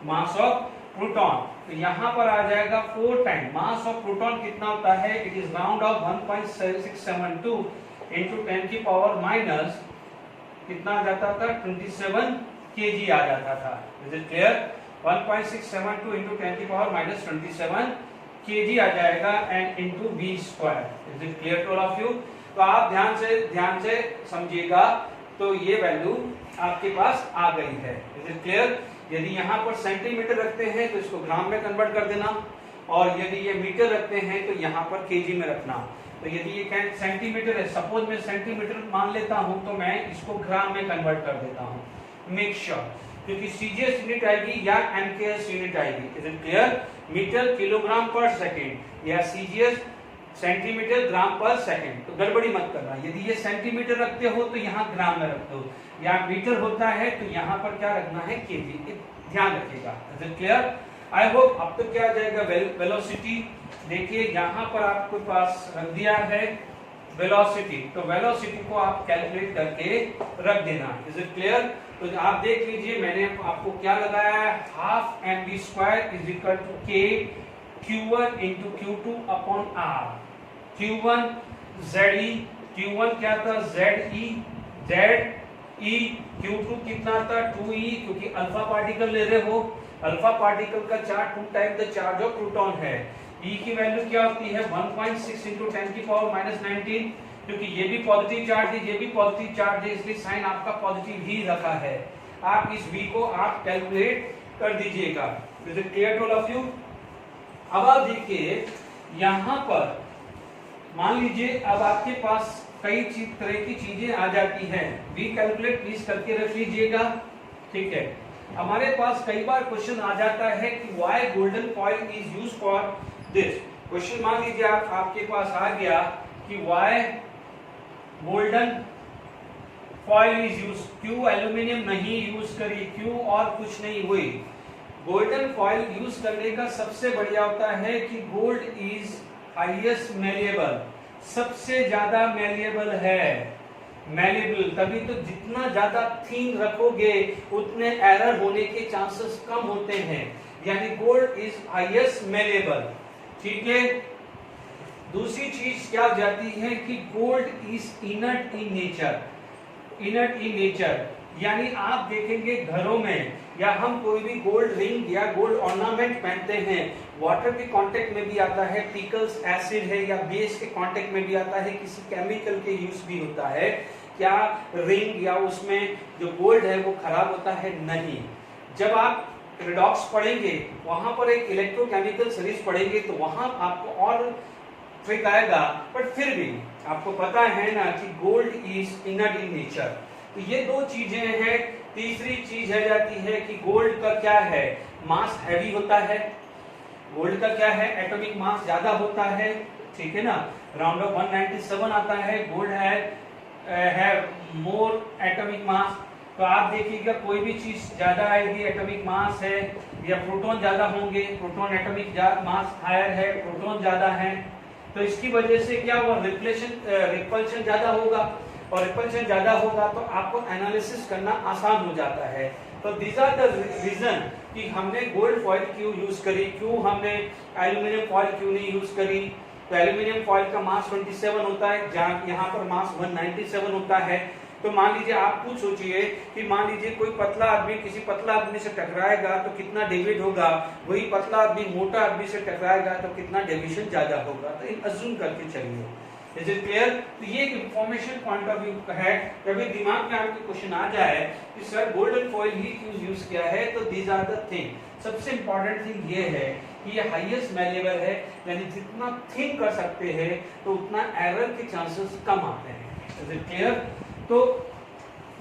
मास ऑफ प्रोटॉन, तो यहाँ पर आ जाएगा 4 टाइम मास ऑफ प्रोटॉन कितना होता है, इट इज राउंड ऑफ 1.672 × 10 की पावर माइनस कितना आ जाता था, 27 kg आ जाता था। Is it clear? 1.672 × 10 की पावर -27 kg आ जाएगा, and into V²। Is it clear to all of you? तो आप ध्यान से समझिएगा, तो ये वैल्यू आपके पास आ गई है। Is it clear? यदि यहाँ पर सेंटीमीटर रखते हैं तो इसको ग्राम में कन्वर्ट कर देना, और यदि ये मीटर रखते हैं तो यहाँ पर केजी में रखना। तो यदि ये सेंटीमीटर है, सपोज मैं सेंटीमीटर मान लेता हूँ तो मैं इसको ग्राम में कन्वर्ट कर देता हूँ, मेक श्योर, क्योंकि सीजीएस यूनिट आएगी या एमकेएस यूनिट आएगी। Is it clear? Metre kilogram per second या CGS centimetre gram per second, तो गड़बड़ी मत करना। यदि ये सेंटीमीटर रखते हो तो यहाँ ग्राम में रखते हो, या मीटर होता है तो यहाँ पर क्या रखना है, केजी, ध्यान रखिएगा। Is it clear? I hope अब तक क्या आ जाएगा, वेलोसिटी। देखिए यहाँ पर आपके पास रख दिया है वेलोसिटी, तो वेलोसिटी को आप कैलकुलेट करके रख देना। Is it clear? तो आप देख लीजिए मैंने आपको क्या लगाया है, ½ mv² is equal to K Q1 × Q2 upon R। Q1 ZE, Q1 क्या था, ZE, Q2 कितना था, 2E, क्योंकि अल्फा पार्टिकल ले रहे हो, अल्फा पार्टिकल का charge 2 time the charge of proton है। E की वैल्यू क्या होती है, 1.6 × 10 की पावर -19, क्योंकि ये भी पॉजिटिव चार्ज है, ये भी पॉजिटिव चार्ज है, इसलिए साइन आपका पॉजिटिव ही रखा है। आप इस V को आप कैलकुलेट कर दीजिएगा। Is it clear to all of you? अब आप देखिए यहाँ पर मान लीजिए अब आपके पास कई तरह की चीजें आ जाती हैं, वी कैलकुलेट प्लीज करके रख लीजिएगा, ठीक है। हमारे पास कई बार क्वेश्चन आ जाता है कि why golden foil is used for this. Question मान लीजिए आपके पास आ गया कि why golden foil is use, क्यों एल्यूमिनियम नहीं यूज करी, क्यों और कुछ नहीं हुई। गोल्डन फॉइल यूज करने का सबसे बढ़िया होता है कि गोल्ड इज हाईएस्ट मेलेबल, सबसे ज्यादा मेलेबल है, मेलेबल, तभी तो जितना ज्यादा थिन रखोगे उतने एरर होने के चांसेस कम होते हैं, यानी गोल्ड इज हाईएस्ट मेलेबल, ठीक है। दूसरी चीज क्या हो जाती है कि gold is inert in nature, inert in nature, यानी आप देखेंगे घरों में या हम कोई भी गोल्ड रिंग या गोल्ड ऑर्नामेंट पहनते हैं, वाटर के कांटेक्ट में भी आता है, पिकल्स एसिड है या बेस के कांटेक्ट में भी आता है, किसी केमिकल के यूज भी होता है, क्या रिंग या उसमें जो गोल्ड है वो खराब होता है? नहीं। जब आप रिडॉक्स पढ़ेंगे वहां पर एक इलेक्ट्रोकेमिकल सीरीज पढ़ेंगे तो वहां आपको और ट्रिक आएगा, बट फिर भी आपको पता है ना कि gold is inert in nature. तो ये दो चीजें हैं। तीसरी चीज है जाती है कि गोल्ड का क्या है, मास हैवी होता है। गोल्ड का क्या है, एटॉमिक मास ज्यादा होता है, ठीक है ना, राउंड ऑफ 197 आता है। गोल्ड है मोर एटॉमिक मास। तो आप देखिएगा कोई भी चीज ज्यादा आएगी, एटॉमिक मास है, या प्रोटॉन ज्यादा होंगे, प्रोटॉन एटॉमिक मास हायर है, प्रोटॉन ज्यादा है, तो इसकी वजह से क्या हुआ, रिपल्शन ज्यादा होगा, और रिपल्शन ज्यादा होगा तो आपको एनालिसिस करना आसान हो जाता है। तो दीज आर द रीजन कि हमने गोल्ड फॉइल क्यों यूज करी, क्यों हमने एल्यूमिनियम फॉइल क्यों नहीं यूज करी। तो एल्यूमिनियम फॉइल का मास 27 होता है, जहां यहाँ पर मास 197 होता है। तो मान लीजिए आप खुद सोचिए कि मान लीजिए कोई पतला आदमी किसी पतला आदमी से टकराएगा तो कितना डेविएट होगा, वही पतला आदमी मोटा आदमी से टकराएगा तो कितना डेविएशन ज्यादा होगा। तो अज्यूम करके चलिए, इज इट क्लियर। तो ये एक इंफॉर्मेशन पॉइंट ऑफ व्यू है। कभी दिमाग में आपके क्वेश्चन आ जाए कि सर गोल्डन फॉइल ही क्यों यूज किया है, तो दीज आर द थिंग। सबसे इंपॉर्टेंट थिंग ये है कि ये हाईएस्ट मैलेबल है, यानी जितना थिंक कर सकते हैं तो उतना एरर के चांसेस कम आते हैं। Is it clear. तो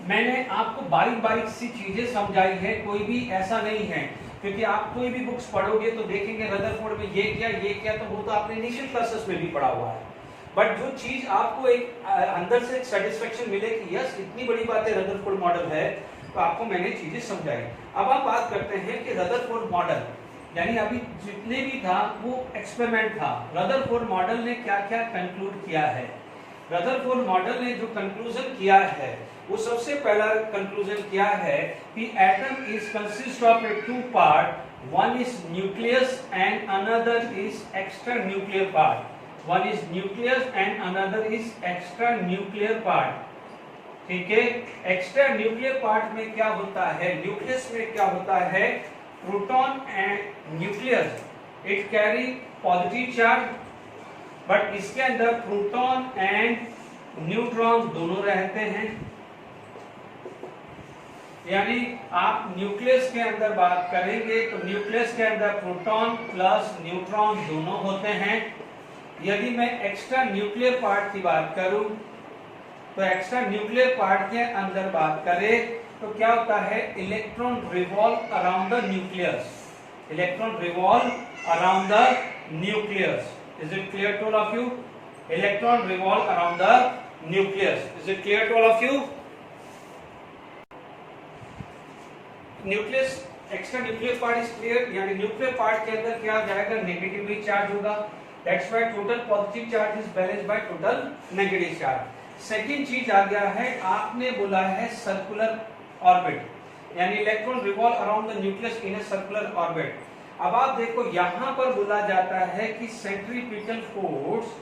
मैंने आपको बारीक बारीक सी चीजें समझाई है, कोई भी ऐसा नहीं है, क्योंकि आप कोई भी बुक्स पढ़ोगे तो देखेंगे रदरफोर्ड में ये क्या, तो वो तो आपने इनिशियल क्लासेस में भी पढ़ा हुआ है। बट जो चीज आपको एक अंदर से एक सेटिस्फेक्शन मिले कि यस इतनी बड़ी बात है, रदरफोर्ड मॉडल है, तो आपको मैंने चीजें समझाई। अब आप बात करते हैं कि रदरफोर्ड मॉडल, यानी अभी जितने भी था वो एक्सपेरिमेंट था। रदरफोर्ड मॉडल ने क्या क्या कंक्लूड किया है, रदरफोर्ड मॉडल ने जो कंक्लूजन किया है वो सबसे पहला कंक्लूजन क्या है कि atom is consist of a two part, one is nucleus and another is extra nuclear part. One is nucleus and another is extra nuclear part. ठीक है, एक्स्ट्रा न्यूक्लियर पार्ट में क्या होता है, न्यूक्लियस में क्या होता है, proton and nucleus it carry positive charge, but इसके अंदर प्रोटॉन एंड न्यूट्रॉन दोनों रहते हैं। यानी आप न्यूक्लियस के अंदर बात करेंगे तो न्यूक्लियस के अंदर प्रोटॉन प्लस न्यूट्रॉन दोनों होते हैं। यदि मैं एक्स्ट्रा न्यूक्लियर पार्ट की बात करूं तो एक्स्ट्रा न्यूक्लियर पार्ट के अंदर बात करें तो क्या होता है, electron revolve around the nucleus, electron revolve around the nucleus. Is it clear to all of you? Electron revolve around the nucleus. Is it clear to all of you? Nucleus, extra nuclear part is clear. यानी nuclear part के अंदर क्या जाएगा, negatively charge होगा। That's why total positive charge is balanced by total negative charge. Second चीज आ गया है, आपने बोला है सर्कुलर ऑर्बिट, यानी electron revolve around the nucleus in a circular orbit. अब आप देखो यहां पर बोला जाता है कि सेंट्रीपिटल फोर्स,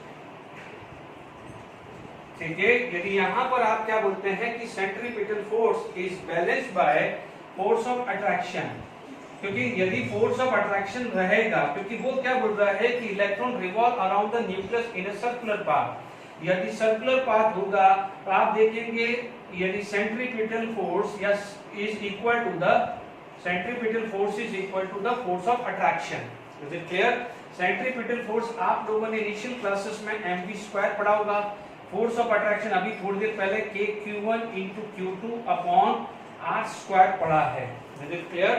ठीक है, यदि यहां पर आप क्या बोलते हैं कि centripetal force is balanced by force of attraction, क्योंकि यदि फोर्स ऑफ अट्रैक्शन रहेगा, क्योंकि वो क्या बोल रहा है कि electron revolve around the nucleus in a circular path. यदि सर्कुलर पाथ होगा तो आप देखेंगे यदि centripetal force is equal to the centripetal force is equal to the force of attraction. Is it clear? Centripetal force आप लोगों ने initial classes में mv स्क्वायर पढ़ा होगा। फोर्स ऑफ अट्रैक्शन अभी थोड़ी देर पहले kq1 into q2 upon r square पढ़ा है। Is it clear?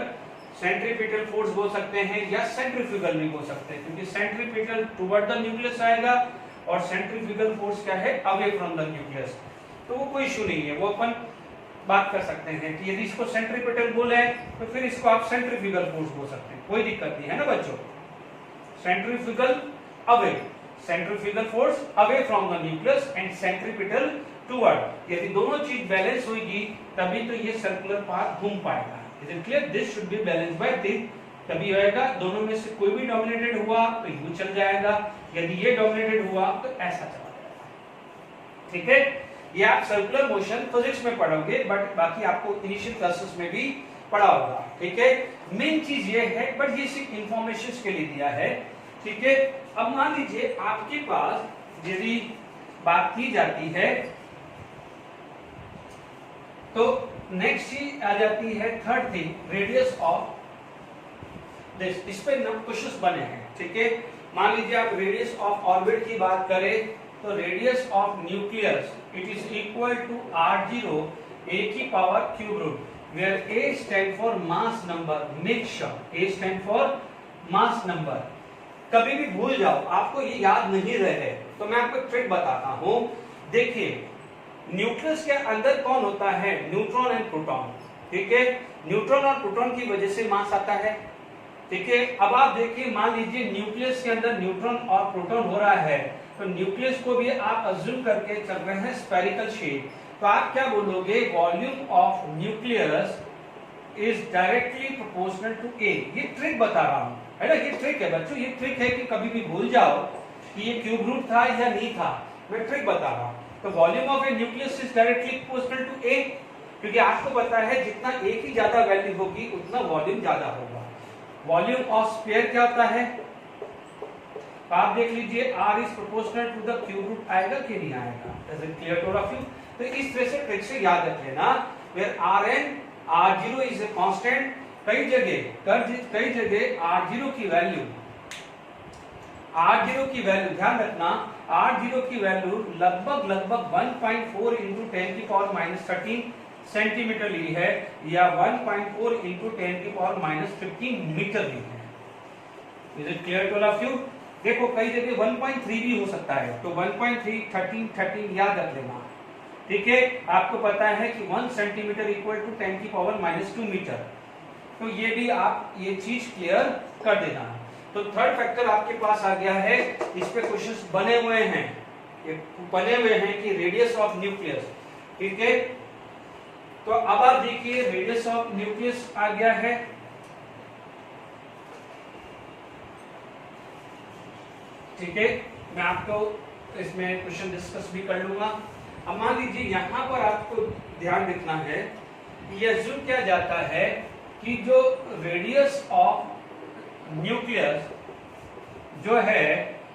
Centripetal force बोल सकते हैं या सेंट्रीफ्यूगल भी बोल सकते हैं, क्योंकि सेंट्रीपिटल टुवर्ड द न्यूक्लियस आएगा और सेंट्रीफ्यूगल फोर्स क्या है, अवे फ्रॉम द न्यूक्लियस। तो वो कोई इशू नहीं है, वो अपन बात कर सकते हैं कि यदि इसको सेंट्रीपिटल बोले तो फिर इसको आप सेंट्रीफ्यूगल फोर्स बोल सकते हैं, कोई दिक्कत नहीं है ना बच्चों। Centrifugal away, centrifugal force away from the nucleus and centripetal toward. यदि दोनों चीज बैलेंस होगी तभी तो ये सर्कुलर पाथ घूम पाएगा। Is it clear? This should be balanced by this, तभी होएगा। दोनों में से कोई भी डोमिनेटेड हुआ तो यू चल जाएगा, यदि ये डोमिनेटेड हुआ तो ऐसा चला जाएगा। ठीक है, ये आप सर्कुलर मोशन फिजिक्स में पढ़ोगे, बट बाकी आपको इनिशियल क्लासेस में भी पढ़ा होगा। ठीक है, मेन चीज ये है, बट ये सिर्फ इंफॉर्मेशन के लिए दिया है। ठीक है, अब मान लीजिए आपके पास यदि बात की जाती है तो नेक्स्ट चीज आ जाती है third thing, radius of this. इस पे क्वेश्चंस बने हैं, ठीक है। मान लीजिए आप रेडियस ऑफ ऑर्बिट की बात करें तो radius of nucleus it is equal to r0 a की power cube root, where a stand for mass number. Make sure a stand for mass number. कभी भी भूल जाओ, आपको ये याद नहीं रहे तो मैं आपको ट्रिक बताता हूं। देखिए न्यूक्लियस के अंदर कौन होता है, न्यूट्रॉन एंड प्रोटॉन, ठीक है। न्यूट्रॉन और प्रोटॉन की वजह से मास आता है, ठीक है। अब आप देखिए, मान लीजिए न्यूक्लियस के अंदर न्यूट्रॉन और प्रोटॉन हो रहा है, तो न्यूक्लियस को भी आप अज्यूम करके चल रहे हैं स्फेरिकल शेप, तो आप क्या बोलोगे, volume of nucleus is directly proportional to A. ये ट्रिक बता रहा हूं, है ना, ये ट्रिक है बच्चों, ये ट्रिक है कि कभी भी भूल जाओ कि ये क्यूब रूट था या नहीं था, मैं ट्रिक बता रहा हूं। तो volume of a nucleus is directly proportional to A, क्योंकि आपको पता है जितना ए की ज्यादा वैल्यू होगी उतना वॉल्यूम ज्यादा होगा। वॉल्यूम ऑफ स्फीयर क्या होता है, तो आप देख लीजिए r is proportional to the cube root, आएगा कि नहीं आएगा, is it clear to all of you. तो इस तरह से ट्रिक से याद रख लेना, where rn r0 is a constant. कई जगह r0 की वैल्यू ध्यान रखना, r0 की वैल्यू लगभग 1.4 इंटू 10 की पावर माइनस 13 सेंटीमीटर ली है, या 1.4 इंटू 10 की पावर माइनस 15 मीटर ली है। Is it clear to all of you. देखो कई जगह 1.3 भी हो सकता है, तो 1.3 13 याद रख लेना, ठीक है। आपको पता है कि 1 सेंटीमीटर इक्वल टू 10 की पावर माइनस 2 मीटर, तो ये भी आप ये चीज क्लियर कर देना। तो थर्ड फैक्टर आपके पास आ गया है, इस पे क्वेश्चंस बने हुए हैं कि रेडियस ऑफ न्यूक्लियस, ठीक है। तो अब आप देखिए रेडियस ऑफ न्यूक्लियस आ गया है, ठीक है। मैं आपको इसमें क्वेश्चन डिस्कस भी कर लूंगा। अब मान लीजिए यहां पर आपको ध्यान रखना है, ये अज्यूम किया जाता है कि जो रेडियस ऑफ न्यूक्लियस जो है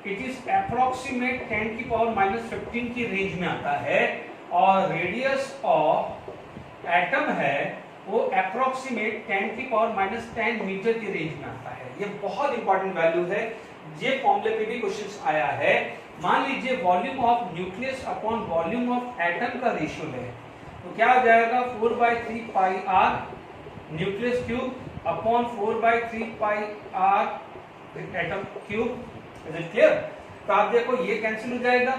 इट इज अप्रोक्सीमेट 10 की पावर माइनस 15 की रेंज में आता है, और रेडियस ऑफ एटम है वो अप्रोक्सीमेट 10 की पावर माइनस 10 मीटर की रेंज में आता है। ये बहुत इंपॉर्टेंट वैल्यू है, ये फॉर्मूले पे भी क्वेश्चंस आया है। मान लीजिए volume of nucleus upon volume of atom का रेशियो है, तो क्या हो जाएगा 4/3 pi r nucleus cube upon 4/3 pi r atom cube. Is it clear. तो आप देखो ये कैंसिल हो जाएगा,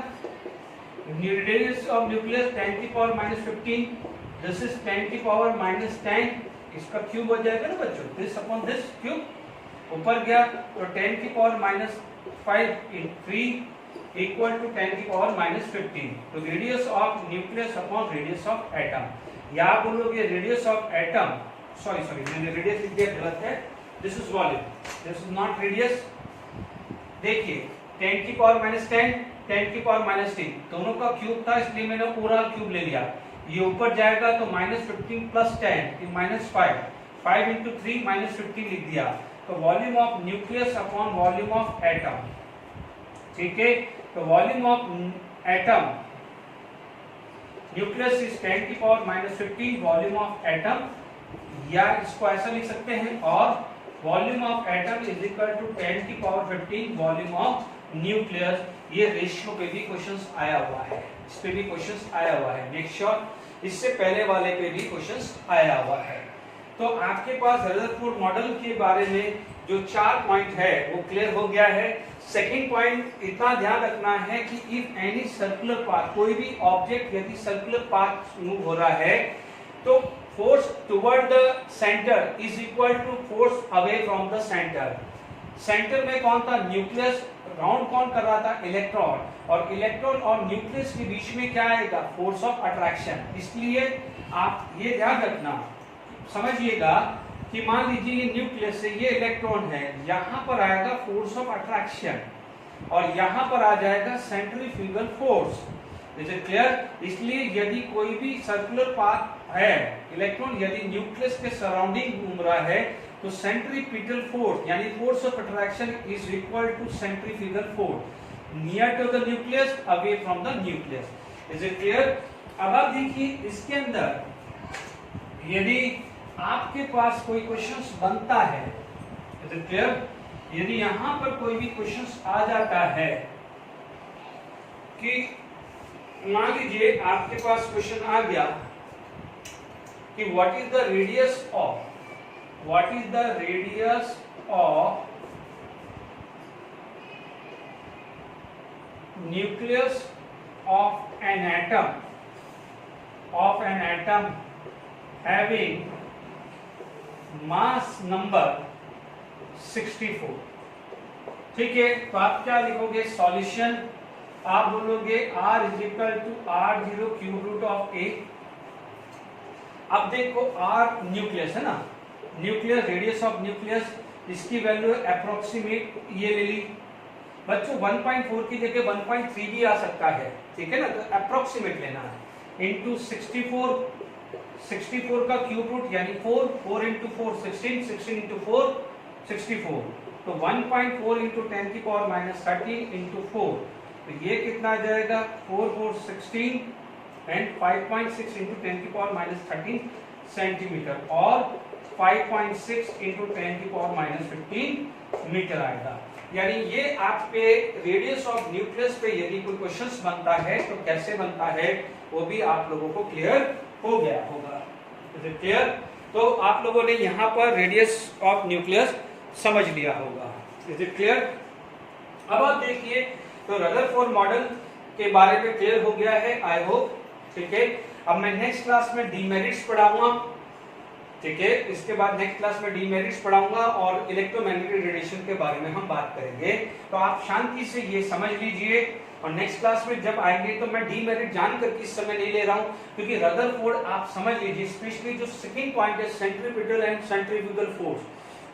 रेडियस ऑफ न्यूक्लियस 10 की पावर माइनस 15, दिस इज 10 की पावर माइनस 10, इसका क्यूब हो जाएगा ना बच्चों, दिस अपॉन दिस क्यूब, ऊपर गया तो 10 की power minus 5 in 3 equal to 10 की पावर माइनस 15। तो radius of nucleus upon radius of atom, या आप बोलोगे रेडियस ऑफ एटम, सॉरी मैंने रेडियस लिख दिया, गलत है, this is volume, this is not radius. देखिए 10 की पावर माइनस 10, 10 की पावर माइनस 3, दोनों का क्यूब था इसलिए मैंने पूरा क्यूब ले लिया। ये ऊपर जाएगा तो minus 15 plus 10 minus 5 into 3 minus 15 लिख दिया। तो volume of nucleus upon volume of atom, ठीक है। तो volume of atom nucleus is 10 की power minus 15 volume of atom, या इसको ऐसा लिख सकते हैं, और volume of atom is equal to 10 की पावर 15 वॉल्यूम ऑफ न्यूक्लियस। ये रेशियो पे भी क्वेश्चंस आया हुआ है, इस पे भी क्वेश्चंस आया हुआ है, मेक श्योर इससे पहले वाले पे भी क्वेश्चंस आया हुआ है। तो आपके पास रदरफोर्ड मॉडल के बारे में जो 4 पॉइंट है वो क्लियर हो गया है। सेकंड पॉइंट इतना ध्यान रखना है कि इफ एनी सर्कुलर पाथ, कोई भी ऑब्जेक्ट यदि सर्कुलर पाथ मूव हो रहा है तो force toward the centre is equal to force away from the centre. Centre में कौन था, न्यूक्लियस, राउंड कौन कर रहा था, इलेक्ट्रॉन, और इलेक्ट्रॉन और न्यूक्लियस के बीच में क्या आएगा, फोर्स ऑफ अट्रैक्शन। इसलिए आप ये ध्यान रखना, समझिएगा कि मान लीजिए ये न्यूक्लियस है, ये इलेक्ट्रॉन है, यहाँ पर आएगा फोर्स ऑफ अट्रैक्शन और यहाँ पर आ जाएगा centrifugal force. Is it clear. इसलिए यदि कोई भी सर्कुलर पाथ है, इलेक्ट्रॉन यदि न्यूक्लियस के सराउंडिंग घूम रहा है तो सेंट्रीपिटल फोर्स यानी force of attraction is equal to centrifugal force near to the nucleus, away from the nucleus. Is it clear. अब आप देखिए इसके अंदर यदि आपके पास कोई क्वेश्चंस बनता है, इज इट क्लियर? यदि यहां पर कोई भी क्वेश्चंस आ जाता है कि मान लीजिए आपके पास क्वेश्चन आ गया कि what is the radius of nucleus of an atom having mass number 64। ठीक है, तो आप क्या लिखोगे? सॉल्यूशन आप बोलोगे R is equal to R0 cube root of A। अब देखो R न्यूक्लियस है ना, न्यूक्लियस, रेडियस ऑफ न्यूक्लियस, इसकी वैल्यू अप्रोक्सीमेट ये ले ली बच्चों, 1.4 की जगह 1.3 भी आ सकता है, ठीक है ना, तो अप्रोक्सीमेट लेना है। इंटू 64 का क्यूब रूट यानी 4 इंटू 4 16 इंटू 4 64, तो 1.4 इंटू 10 की पावर माइनस 13 इंटू 4, तो ये कितना आ जाएगा? 4 16 एंड 5.6 इंटू 10 की पावर माइनस 13 सेंटीमीटर और 5.6 इंटू 10 की पावर माइनस 15 मीटर आएगा। यानी ये आप पे रेडियस ऑफ न्यूक्लियस पे यदि कोई क्वेश्चंस बनता है तो कैसे बनता है वो भी आप लोगों को क्लियर हो गया होगा। Is it clear? तो आप लोगों ने यहाँ पर रेडियस ऑफ न्यूक्लियस समझ लिया होगा। Is it clear? अब आप देखिए, तो रदरफोर्ड मॉडल के बारे में क्लियर हो गया है, आई होप। ठीक है, अब मैं नेक्स्ट क्लास में डीमेरिट्स पढ़ाऊंगा। ठीक है, इसके बाद नेक्स्ट क्लास में डीमेरिट्स पढ़ाऊंगा और इलेक्ट्रोमैग्नेटिक रेडिएशन के बारे में हम बात करेंगे। तो आप शांति से ये समझ लीजिए और नेक्स्ट क्लास में जब आएंगे तो मैं डीमेरिट जानकर किस समय नहीं ले रहा हूं, क्योंकि रदरफोर्ड आप समझ लीजिए, स्पेशली जो सेकंड पॉइंट है सेंट्रीपिटल एंड सेंट्रीफ्यूगल फोर्स,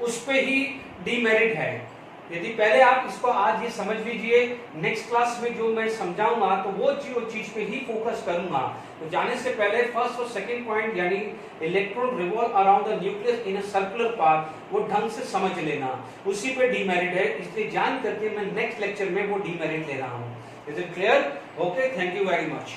उस पे ही डीमेरिट है। यदि पहले आप इसको आज ये समझ लीजिए, नेक्स्ट क्लास में जो मैं समझाऊंगा तो वो चीज पे ही फोकस करूंगा। तो जाने से पहले फर्स्ट और सेकंड पॉइंट यानी electron revolve around the nucleus in a circular path, वो ढंग से समझ लेना, उसी पे डीमेरिट है, इसलिए जान करके मैं नेक्स्ट लेक्चर में वो डीमेरिट ले रहा हूँ। Is it clear? Okay, thank you very much.